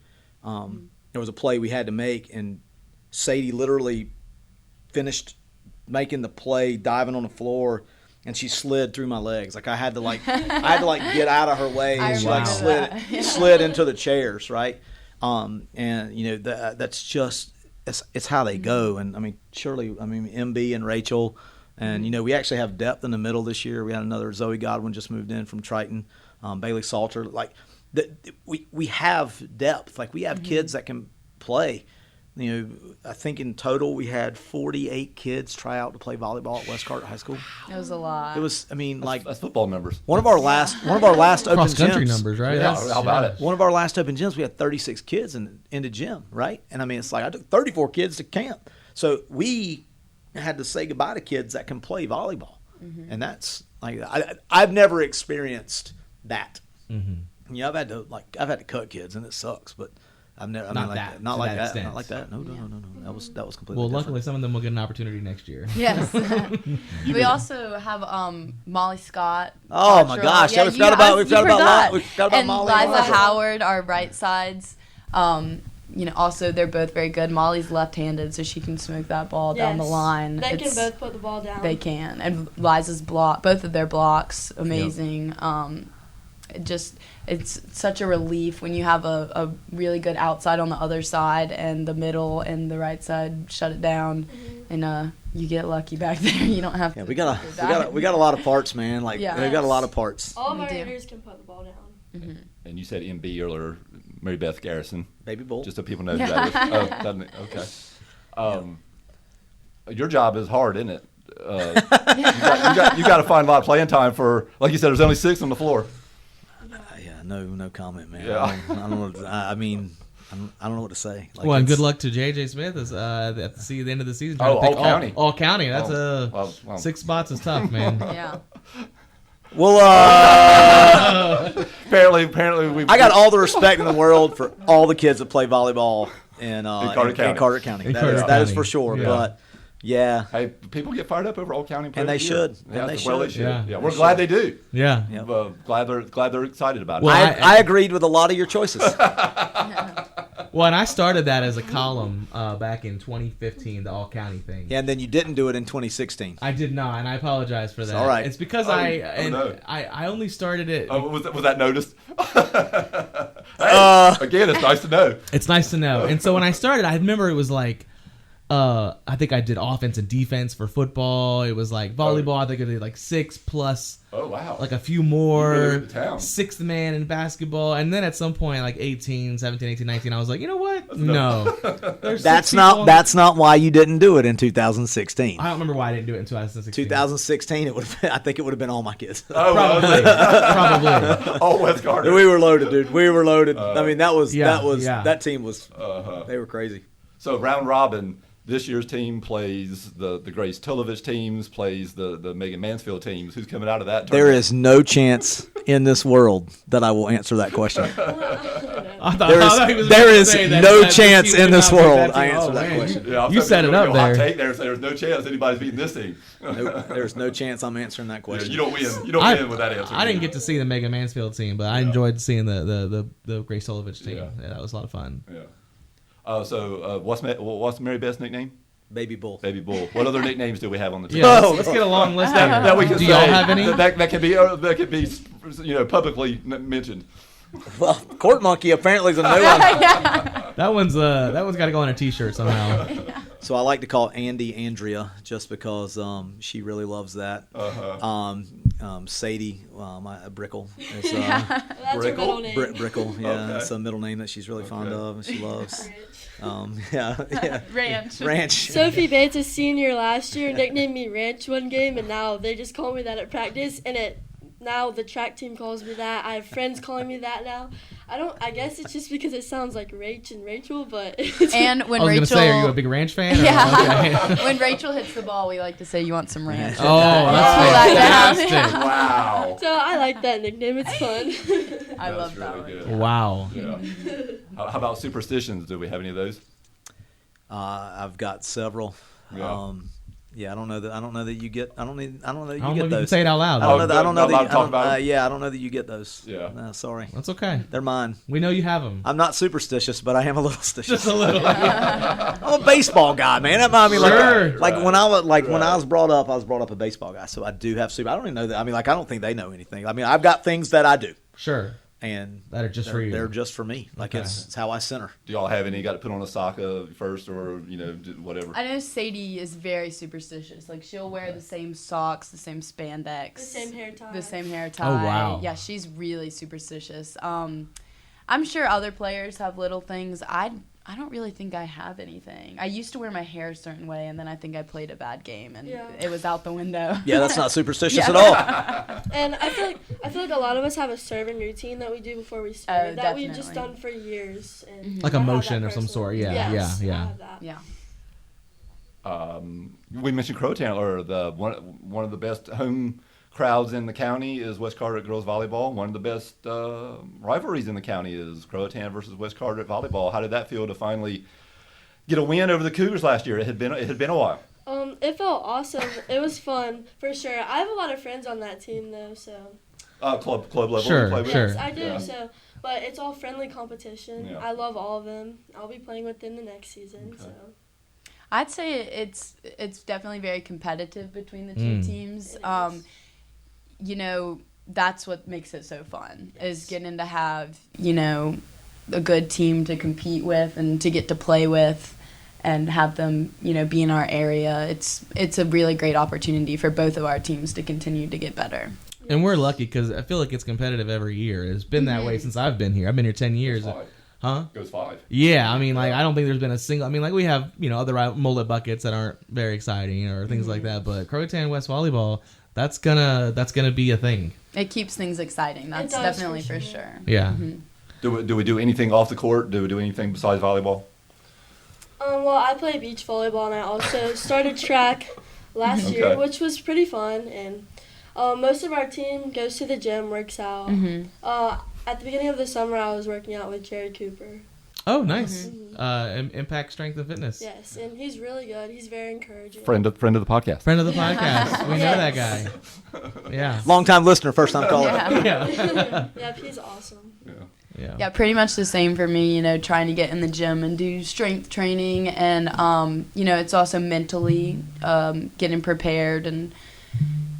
There was a play we had to make, and Sadie literally finished making the play, diving on the floor. And she slid through my legs. I had to get out of her way. I And she remember that. slid into the chairs, right? That's just it's how they go. And MB and Rachael, and we actually have depth in the middle this year. We had another Zoe Godwin just moved in from Triton, Baily Salter. We have depth. We have kids that can play. I think in total we had 48 kids try out to play volleyball at West Carteret High School. It was a lot. It was, That's football numbers. one of our last open Cross country gyms. numbers, right? Yeah, That's- how about it? One of our last open gyms, we had 36 kids in the gym, right? And I took 34 kids to camp, so we had to say goodbye to kids that can play volleyball, and that's I've never experienced that. I've had to cut kids, and it sucks, but I've never. I Not mean, like that, not to like that that. extent. Not like that. No. That was completely. Well, different. luckily, some of them will get an opportunity next year. Yes. We also have Molly Scott. Oh my Cottrell. gosh! Yeah, we forgot about And Molly. Liza Molly. Howard, our right sides. Also they're both very good. Molly's left-handed, so she can smoke that ball down the line. They can both put the ball down. They can, and Liza's both of their blocks, amazing. It's such a relief when you have a really good outside on the other side, and the middle and the right side shut it down, and you get lucky back there. You don't have to. Yeah, we got a lot of parts, man. Like we got a lot of parts. All of our hitters can put the ball down. Mm-hmm. And you said MB earlier, Mary Beth Garrison. Baby Bull. Just so people know who that is. Oh, doesn't it? Okay. Your job is hard, isn't it? You got to find a lot of playing time for, like you said, there's only 6 on the floor. No comment, man. Yeah. I don't know. I don't know what to say. Like, Well, and good luck to JJ Smith at the end of the season. Oh, all county. All county. That's 6 spots is tough, man. Yeah. Well, apparently I got all the respect in the world for all the kids that play volleyball in Carteret County. That is for sure. Yeah. But yeah, hey, people get fired up over all county, and they should. Yeah, And they well, should. Yeah, we're glad they do. Yeah. Glad they're excited about it. Well, I agreed with a lot of your choices. Well, and I started that as a column back in 2015, the all county thing. Yeah, and then you didn't do it in 2016. I did not, and I apologize for that. all right. It's because I only started it. Was that noticed? Again, it's nice to know. It's nice to know. And so when I started, I remember it was like, I think I did offense and defense for football. It was like volleyball. I think I did like 6 plus. Oh, wow. Like a few You more. really went to town. 6th man in basketball. And then at some point, like 17, 18, 19, I was like, you know what? No. That's not why you didn't do it in 2016. I don't remember why I didn't do it in 2016. 2016, I think it would have been all my kids. Oh, Probably. Probably. All West Carteret. We were loaded, dude. We were loaded. I mean, that team was. Uh-huh. They were crazy. So round robin, this year's team plays the Grace Tulovich teams, plays the Megan Mansfield teams. Who's coming out of that tournament? There is no chance in this world that I will answer that question. There is no chance in this world I answer that question. Yeah, You set it up there. There's no chance anybody's beating this team. There's no chance I'm answering that question. You don't win. You don't win with that answer. I didn't get to see the Megan Mansfield team, but I enjoyed seeing the Grace Tolovich team. Yeah. Yeah, that was a lot of fun. Yeah. What's Mary Beth's nickname? Baby Bull. Baby Bull. What other nicknames do we have on the team? Yeah, let's get a long list. That we can Do y'all say have any? that can be publicly mentioned. Well, Court Monkey apparently is a new one. That one's got to go on a T-shirt somehow. So I like to call Andy Andrea just because she really loves that. Sadie, my Brickle. Is, That's her middle name. Brickle, yeah. Okay. It's a middle name that she's really fond of and she loves. Ranch. Ranch. Sophie Bates, a senior last year, nicknamed me Ranch one game, and now they just call me that at practice, and now the track team calls me that. I have friends calling me that now. I guess it's just because it sounds like Rach and Rachel, but And when I was Rachael, gonna say, are you a big ranch fan? Or- Yeah. Okay. When Rachael hits the ball, we like to say, "You want some ranch?" Oh, that's fantastic. Wow. so I like that nickname. It's fun. I love That's that really one. good. Wow. Yeah. How about superstitions? Do we have any of those? I've got several. Yeah. I don't know that you get. I don't know that you I don't know get if you can those. say it out loud. I don't know that. I don't know Not allowed that. to talk about it? I don't know that you get those. Yeah. No, sorry. That's okay. They're mine. We know you have them. I'm not superstitious, but I am a little stitious. Just a little. I'm a baseball guy, man. I mean, Sure. like when I was brought up a baseball guy. So I do have super. I don't even know that. I mean, like I don't think they know anything. I mean, I've got things that I do, Sure. and That are just for you. They're just for me. Like Okay. it's how I center. Do y'all have any? Got to put on a socka first, or whatever? I know Sadie is very superstitious. Like she'll wear the same socks, the same spandex, The same hair tie. the same hair tie. Oh, wow. Yeah, she's really superstitious. I'm sure other players have little things. I don't really think I have anything. I used to wear my hair a certain way, and then I think I played a bad game, and it was out the window. Yeah, that's not superstitious at all. And I feel like a lot of us have a serving routine that we do before we start that we've just definitely. done for years. And Like a I have motion that of some sort. personally. Yeah, Yes, yeah. I have that. Yeah. We mentioned Crowtown, or one of the best home crowds in the county is West Carteret girls volleyball. One of the best rivalries in the county is Croatan versus West Carteret volleyball. How did that feel to finally get a win over the Cougars last year? It had been a while. It felt awesome. It was fun for sure. I have a lot of friends on that team though, so. Club level. Sure, you play with? sure. Yes, I do. Yeah. So, but it's all friendly competition. Yeah. I love all of them. I'll be playing with them the next season. Okay. So. I'd say it's definitely very competitive between the two teams. You know, that's what makes it so fun, is getting to have, you know, a good team to compete with and to get to play with and have them, you know, be in our area. It's a really great opportunity for both of our teams to continue to get better. And we're lucky because I feel like it's competitive every year. It's been that way since I've been here. I've been here 10 years. Huh? Goes 5. Yeah, I mean, like, I don't think there's been a single. I mean, like, we have, you know, other mullet buckets that aren't very exciting or things like that. But Croatan West Volleyball, that's gonna be a thing. It keeps things exciting. That's does, definitely for for sure. sure. Yeah. Do we do anything off the court? Do we do anything besides volleyball? Well, I play beach volleyball, and I also started track last Okay. year, which was pretty fun. And most of our team goes to the gym, works out. At the beginning of the summer, I was working out with Jared Cooper. Oh, nice. Impact Strength and Fitness. Yes, and he's really good. He's very encouraging. Friend of the podcast. Friend of the podcast. We know that guy. Yeah. Long-time listener, first-time caller. Yeah. Yep, he's awesome. Yeah. Yeah, pretty much the same for me, you know, trying to get in the gym and do strength training. And, you know, it's also mentally getting prepared and,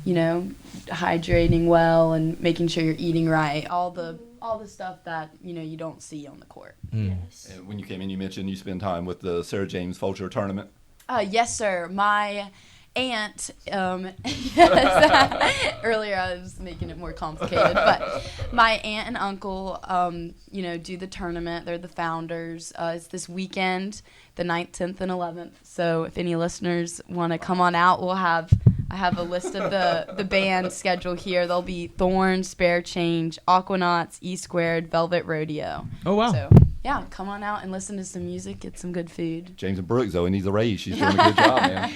you know, hydrating well and making sure you're eating right. All the stuff that, you know, you don't see on the court. Yes. And when you came in, you mentioned you spend time with the Sarah James Fulcher tournament. Yes, sir. My aunt, earlier I was making it more complicated, but my aunt and uncle, you know, do the tournament. They're the founders. It's this weekend, the 9th, 10th, and 11th. So if any listeners want to come on out, I have a list of the band schedule here. There'll be Thorns, Spare Change, Aquanauts, E Squared, Velvet Rodeo. Oh, wow. So, yeah, come on out and listen to some music, get some good food. James and Brooke, Zoe needs a raise. She's doing a good job, man.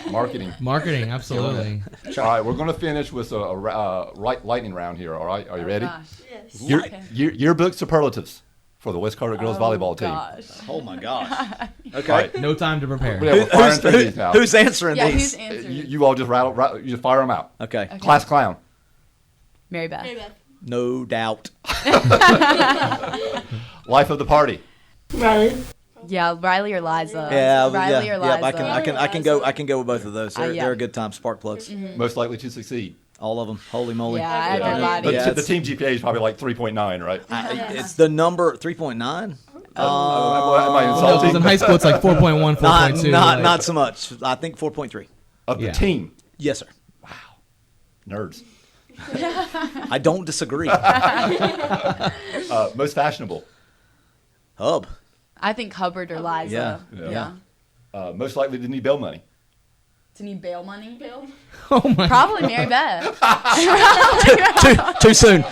Marketing. Absolutely. All right, we're going to finish with a lightning round here, all right? Are you ready? Gosh. Yes. Yearbook superlatives for the West Carteret girls volleyball team. Gosh. Oh, my gosh. Okay. All right. No time to prepare. Yeah, we're firing through these now. Who's answering Yeah, these? who's answering? You all just you just fire them out. Okay. Class clown. Mary Beth. Hey, Beth. No doubt. Life of the party. Riley. Yeah, Riley or Liza. Yeah, Riley or Liza. I can go with both of those. They're, yeah. they're a good time. Spark plugs. Most likely to succeed. All of them. Holy moly. Yeah, Yeah. everybody. But Yeah, the team GPA is probably like 3.9, right? It's the number 3.9. Am I No, insulting? because in high school it's like 4.1, 4.2. Not so much. I think 4.3. Of the Yeah. team. Yes, sir. Nerds. I don't disagree. Most fashionable. Hub. I think Hubbard or Liza. Yeah. Most likely to need bail money. To need bail money? Bill. Oh, my. Probably Mary Beth. Too soon.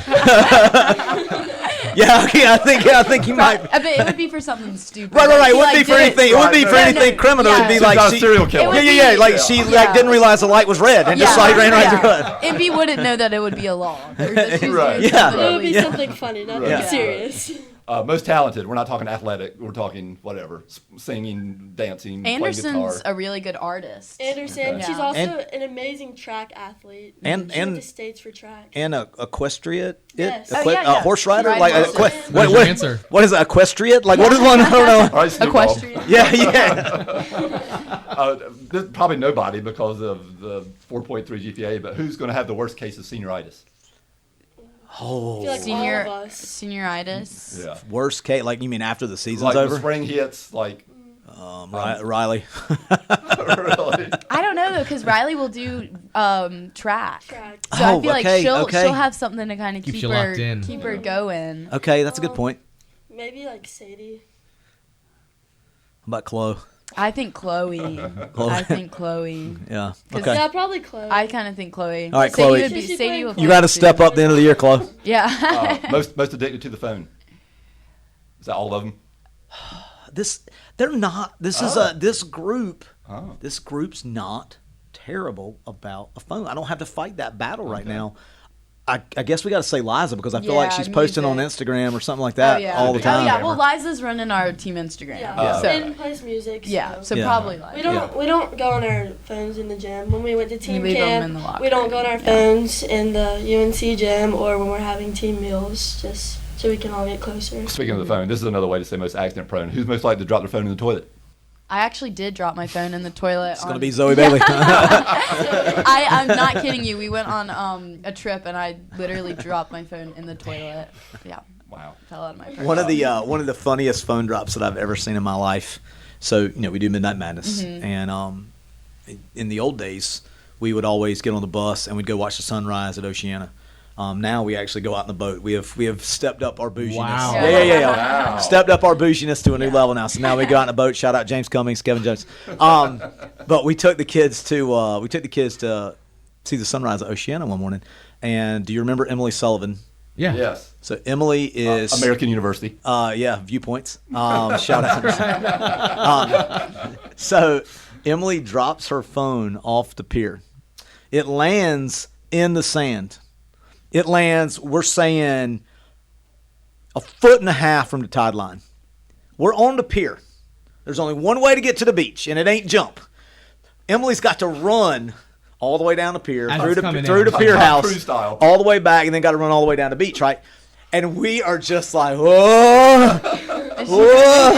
I think you might. I bet it would be for something stupid. Right. Like, It wouldn't be for anything. It wouldn't be for No, anything criminal. yeah. It'd be She's like not a serial killer. It would Yeah. be- Like she Yeah. didn't realize the light was red and just like ran right through it. And B wouldn't know that it would be a law. Or that she was Right. doing Yeah. something It would be illegal. something funny, nothing Right. serious. Most talented. We're not talking athletic. We're talking whatever. Singing, dancing, playing Anderson's guitar. a really good artist. Anderson, Okay. she's Yeah. also And- an amazing track athlete. And- she went and- to states for track. And equestriate. Yes. Oh, yeah. Horse rider. She Like rides horses. There's your answer. What is it? Equestriate? Like what is one? I don't know. All right, Snoop Dogg. Equestrian. Yeah. Probably nobody because of the 4.3 GPA, but who's going to have the worst case of senioritis? I feel like all of us. Senioritis. Yeah. Worst case, like you mean after the season's Like over? the spring hits, like, Riley. really. I don't know though, because Riley will do track. Track. So I Oh, feel like okay, she'll okay. have something to kind of Keeps keep you her locked in. keep her going. Okay, that's a good point. Maybe like Sadie. How about Chloe? I think Chloe. I think Chloe. Yeah. 'Cause Okay. Yeah, probably Chloe. I kind of think Chloe. All right, Sadie Chloe. Would be, Should she Sadie play- will You got to play step too. up the end of the year, Chloe. Yeah. Most addicted to the phone. Is that all of them? They're not. This is this group. Oh. This group's not terrible about a phone. I don't have to fight that battle right now. I guess we got to say Liza because I feel like she's posting on Instagram or something like that all the time. Oh yeah, well Liza's running our team Instagram. And plays music. So probably Liza. We don't go on our phones in the gym. When we went to team leave them camp, in the locker. we don't go on our phones in the UNC gym or when we're having team meals, just so we can all get closer. Speaking of the phone, this is another way to say most accident prone. Who's most likely to drop their phone in the toilet? I actually did drop my phone in the toilet. It's going to be Zoe Baily. I'm not kidding you. We went on a trip and I literally dropped my phone in the toilet. Yeah. Wow. Fell out of my purse. One of the funniest phone drops that I've ever seen in my life. So, we do Midnight Madness. And in the old days, we would always get on the bus and we'd go watch the sunrise at Oceana. Now we actually go out in the boat. We have stepped up our bouginess. Wow. Yeah. Wow. Stepped up our bouginess to a new level now. So now we go out in the boat. Shout out James Cummings, Kevin Jones. But we took the kids to see the sunrise at Oceana one morning. And do you remember Emily Sullivan? Yeah. Yes. So Emily is American University. Viewpoints. Shout out. So Emily drops her phone off the pier. It lands in the sand. It lands, we're saying, 1.5 feet from the tide line. We're on the pier. There's only one way to get to the beach, and it ain't jump. Emily's got to run all the way down the pier, through the pier house, all the way back, and then got to run all the way down the beach, right? And we are just like, whoa, whoa.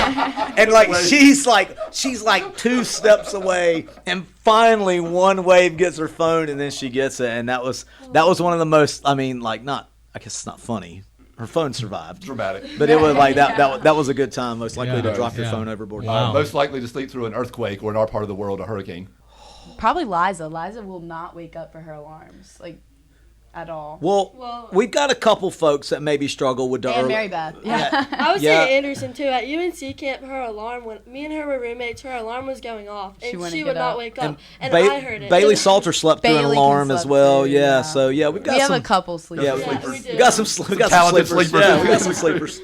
And she's like 2 steps away, and finally one wave gets her phone, and then she gets it, and that was one of the most. I guess it's not funny. Her phone survived. Dramatic. But it was like that was a good time. Most likely to drop your phone overboard. Wow. Most likely to sleep through an earthquake or in our part of the world, a hurricane. Probably Liza. Liza will not wake up for her alarms, at all. Well, we've got a couple folks that maybe struggle with the And Mary Beth. Yeah. I would say Anderson too. At UNC camp, her alarm, when me and her were roommates, her alarm was going off, and she would not wake up. And I heard it. Baily Salter slept through an Baily alarm can as sleep well. through, Yeah. So we have a couple sleepers. Yeah, we do. we got some Talented sleepers. sleepers. Yeah, we got some sleepers.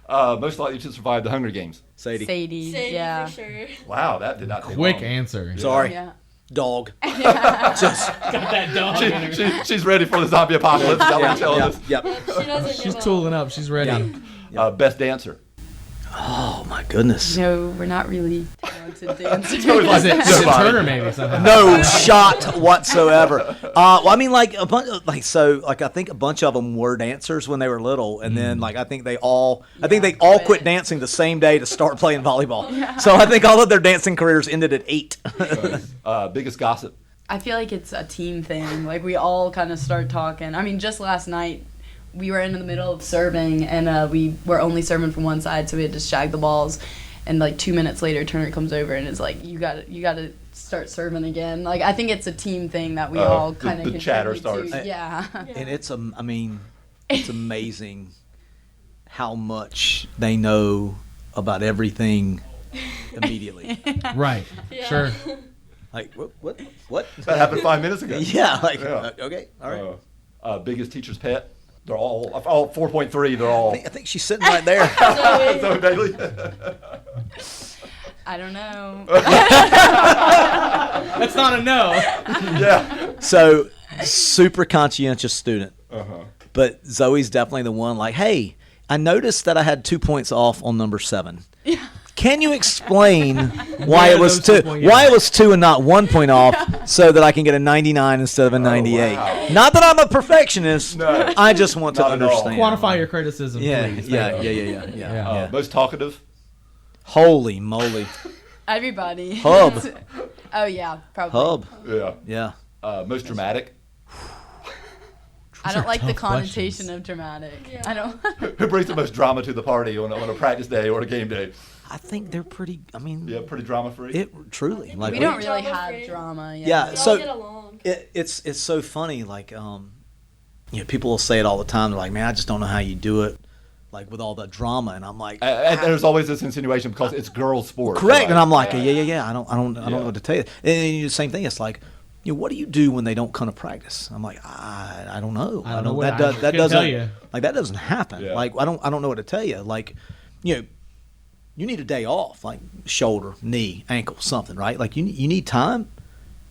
Most likely to survive the Hunger Games. Sadie. Sadie Yeah. for sure. Wow, that did not take Quick long. answer. Sorry. Yeah. Dog. Got that dog. She's ready for the zombie apocalypse. That what you're telling us. Yep. She doesn't She's give up. tooling up. She's ready. Best dancer. Oh my goodness. No, we're not really talented dancers. Is it Turner maybe somehow? No shot whatsoever. I think a bunch of them were dancers when they were little, and then I think they all quit dancing the same day to start playing volleyball. Yeah. So I think all of their dancing careers ended at 8. Biggest gossip. I feel like it's a team thing. We all kind of start talking. I mean, just last night, we were in the middle of serving, and we were only serving from one side, so we had to shag the balls. And 2 minutes later, Turner comes over and is like, "You got to start serving again." I think it's a team thing that we all kind of the chatter starts. Yeah. And it's it's amazing how much they know about everything immediately. Right. Yeah. Sure. What? That happened 5 minutes ago. Yeah. Yeah. Okay. All right. Biggest teacher's pet. They're all 4.3. They're all. I think she's sitting right there. Zoe Baily. I don't know. That's not a no. Yeah. So, super conscientious student. Uh-huh. But Zoe's definitely the one hey, I noticed that I had 2 points off on number 7. Yeah. Can you explain why Yeah, it was those 2? 2 point Why it was 2 and not 1 point off, so that I can get a 99 instead of a 98? wow. Not that I'm a perfectionist. No. I just want to Not at all. understand. Quantify your criticism, Yeah, please. yeah. Most talkative. Holy moly, Everybody. Hub. Oh yeah, probably. Hub. Yeah. Yeah. Most dramatic. I don't like the tough connotation questions. of dramatic. Yeah. I don't. Who brings the most drama to the party on a practice day or a game day? I think they're pretty. Yeah, pretty drama free. It truly We don't really Drama have free. drama. Yeah. We So- all get along. It's so funny. People will say it all the time. They're like, "Man, I just don't know how you do it." With all the drama, and I'm like, And there's always this insinuation because it's girls' sport. correct. Right? And I'm like, yeah. I don't know Yeah. what to tell you. And the same thing. It's like, what do you do when they don't come to practice? I'm like, I don't know. I don't know what that I does, that couldn't doesn't tell you. that doesn't happen. Yeah. I don't know what to tell you. You need a day off, shoulder, knee, ankle, something, right? You need time.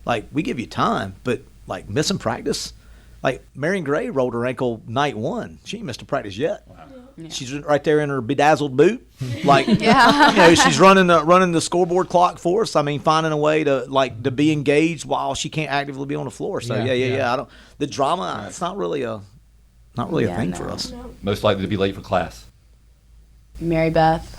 like, we give you time, but, like, missing practice. Like, Marion Gray rolled her ankle night 1. She ain't missed a practice yet. Wow. Yeah. She's right there in her bedazzled boot. Like, she's running the scoreboard clock for us. I mean, finding a way to be engaged while she can't actively be on the floor. So, yeah. The drama, it's not really a thing for us. No. Most likely to be late for class. Mary Beth.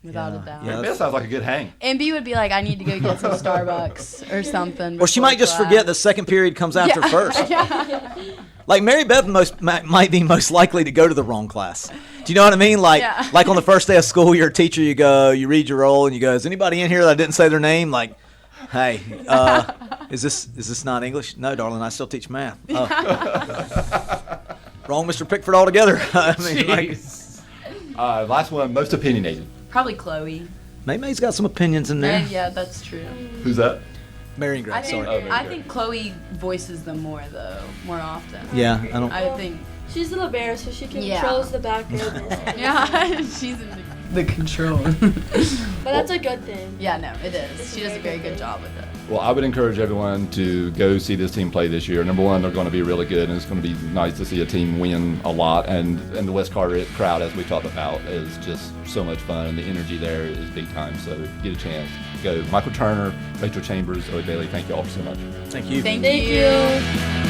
Without a doubt. Yeah, that sounds like a good hang. MB would be like, I need to go get some Starbucks or something. Or she might just forget the second period comes after first. Yeah. Like, Mary Beth might be most likely to go to the wrong class. Do you know what I mean? Like, like on the first day of school, you're a teacher, you read your roll, and you go, is anybody in here that didn't say their name? Like, hey, is this not English? No, darling, I still teach math. Wrong Mr. Pickford altogether. I mean, last one, most opinionated. Probably Chloe. May's got some opinions in there. Yeah, that's true. Who's that? Marion Gray, I think Chloe voices them more often. Yeah, I think she's a little bear, so she controls the background. Yeah, she's in the control. But that's a good thing. Yeah, no, it is. She does a very good job with it. Well, I would encourage everyone to go see this team play this year. Number one, they're going to be really good, and it's going to be nice to see a team win a lot. And the West Carteret crowd, as we talked about, is just so much fun, and the energy there is big time. So if you get a chance, go. Michael Turner, Rachael Chambers, Baily, thank you all so much. Thank you. Thank you.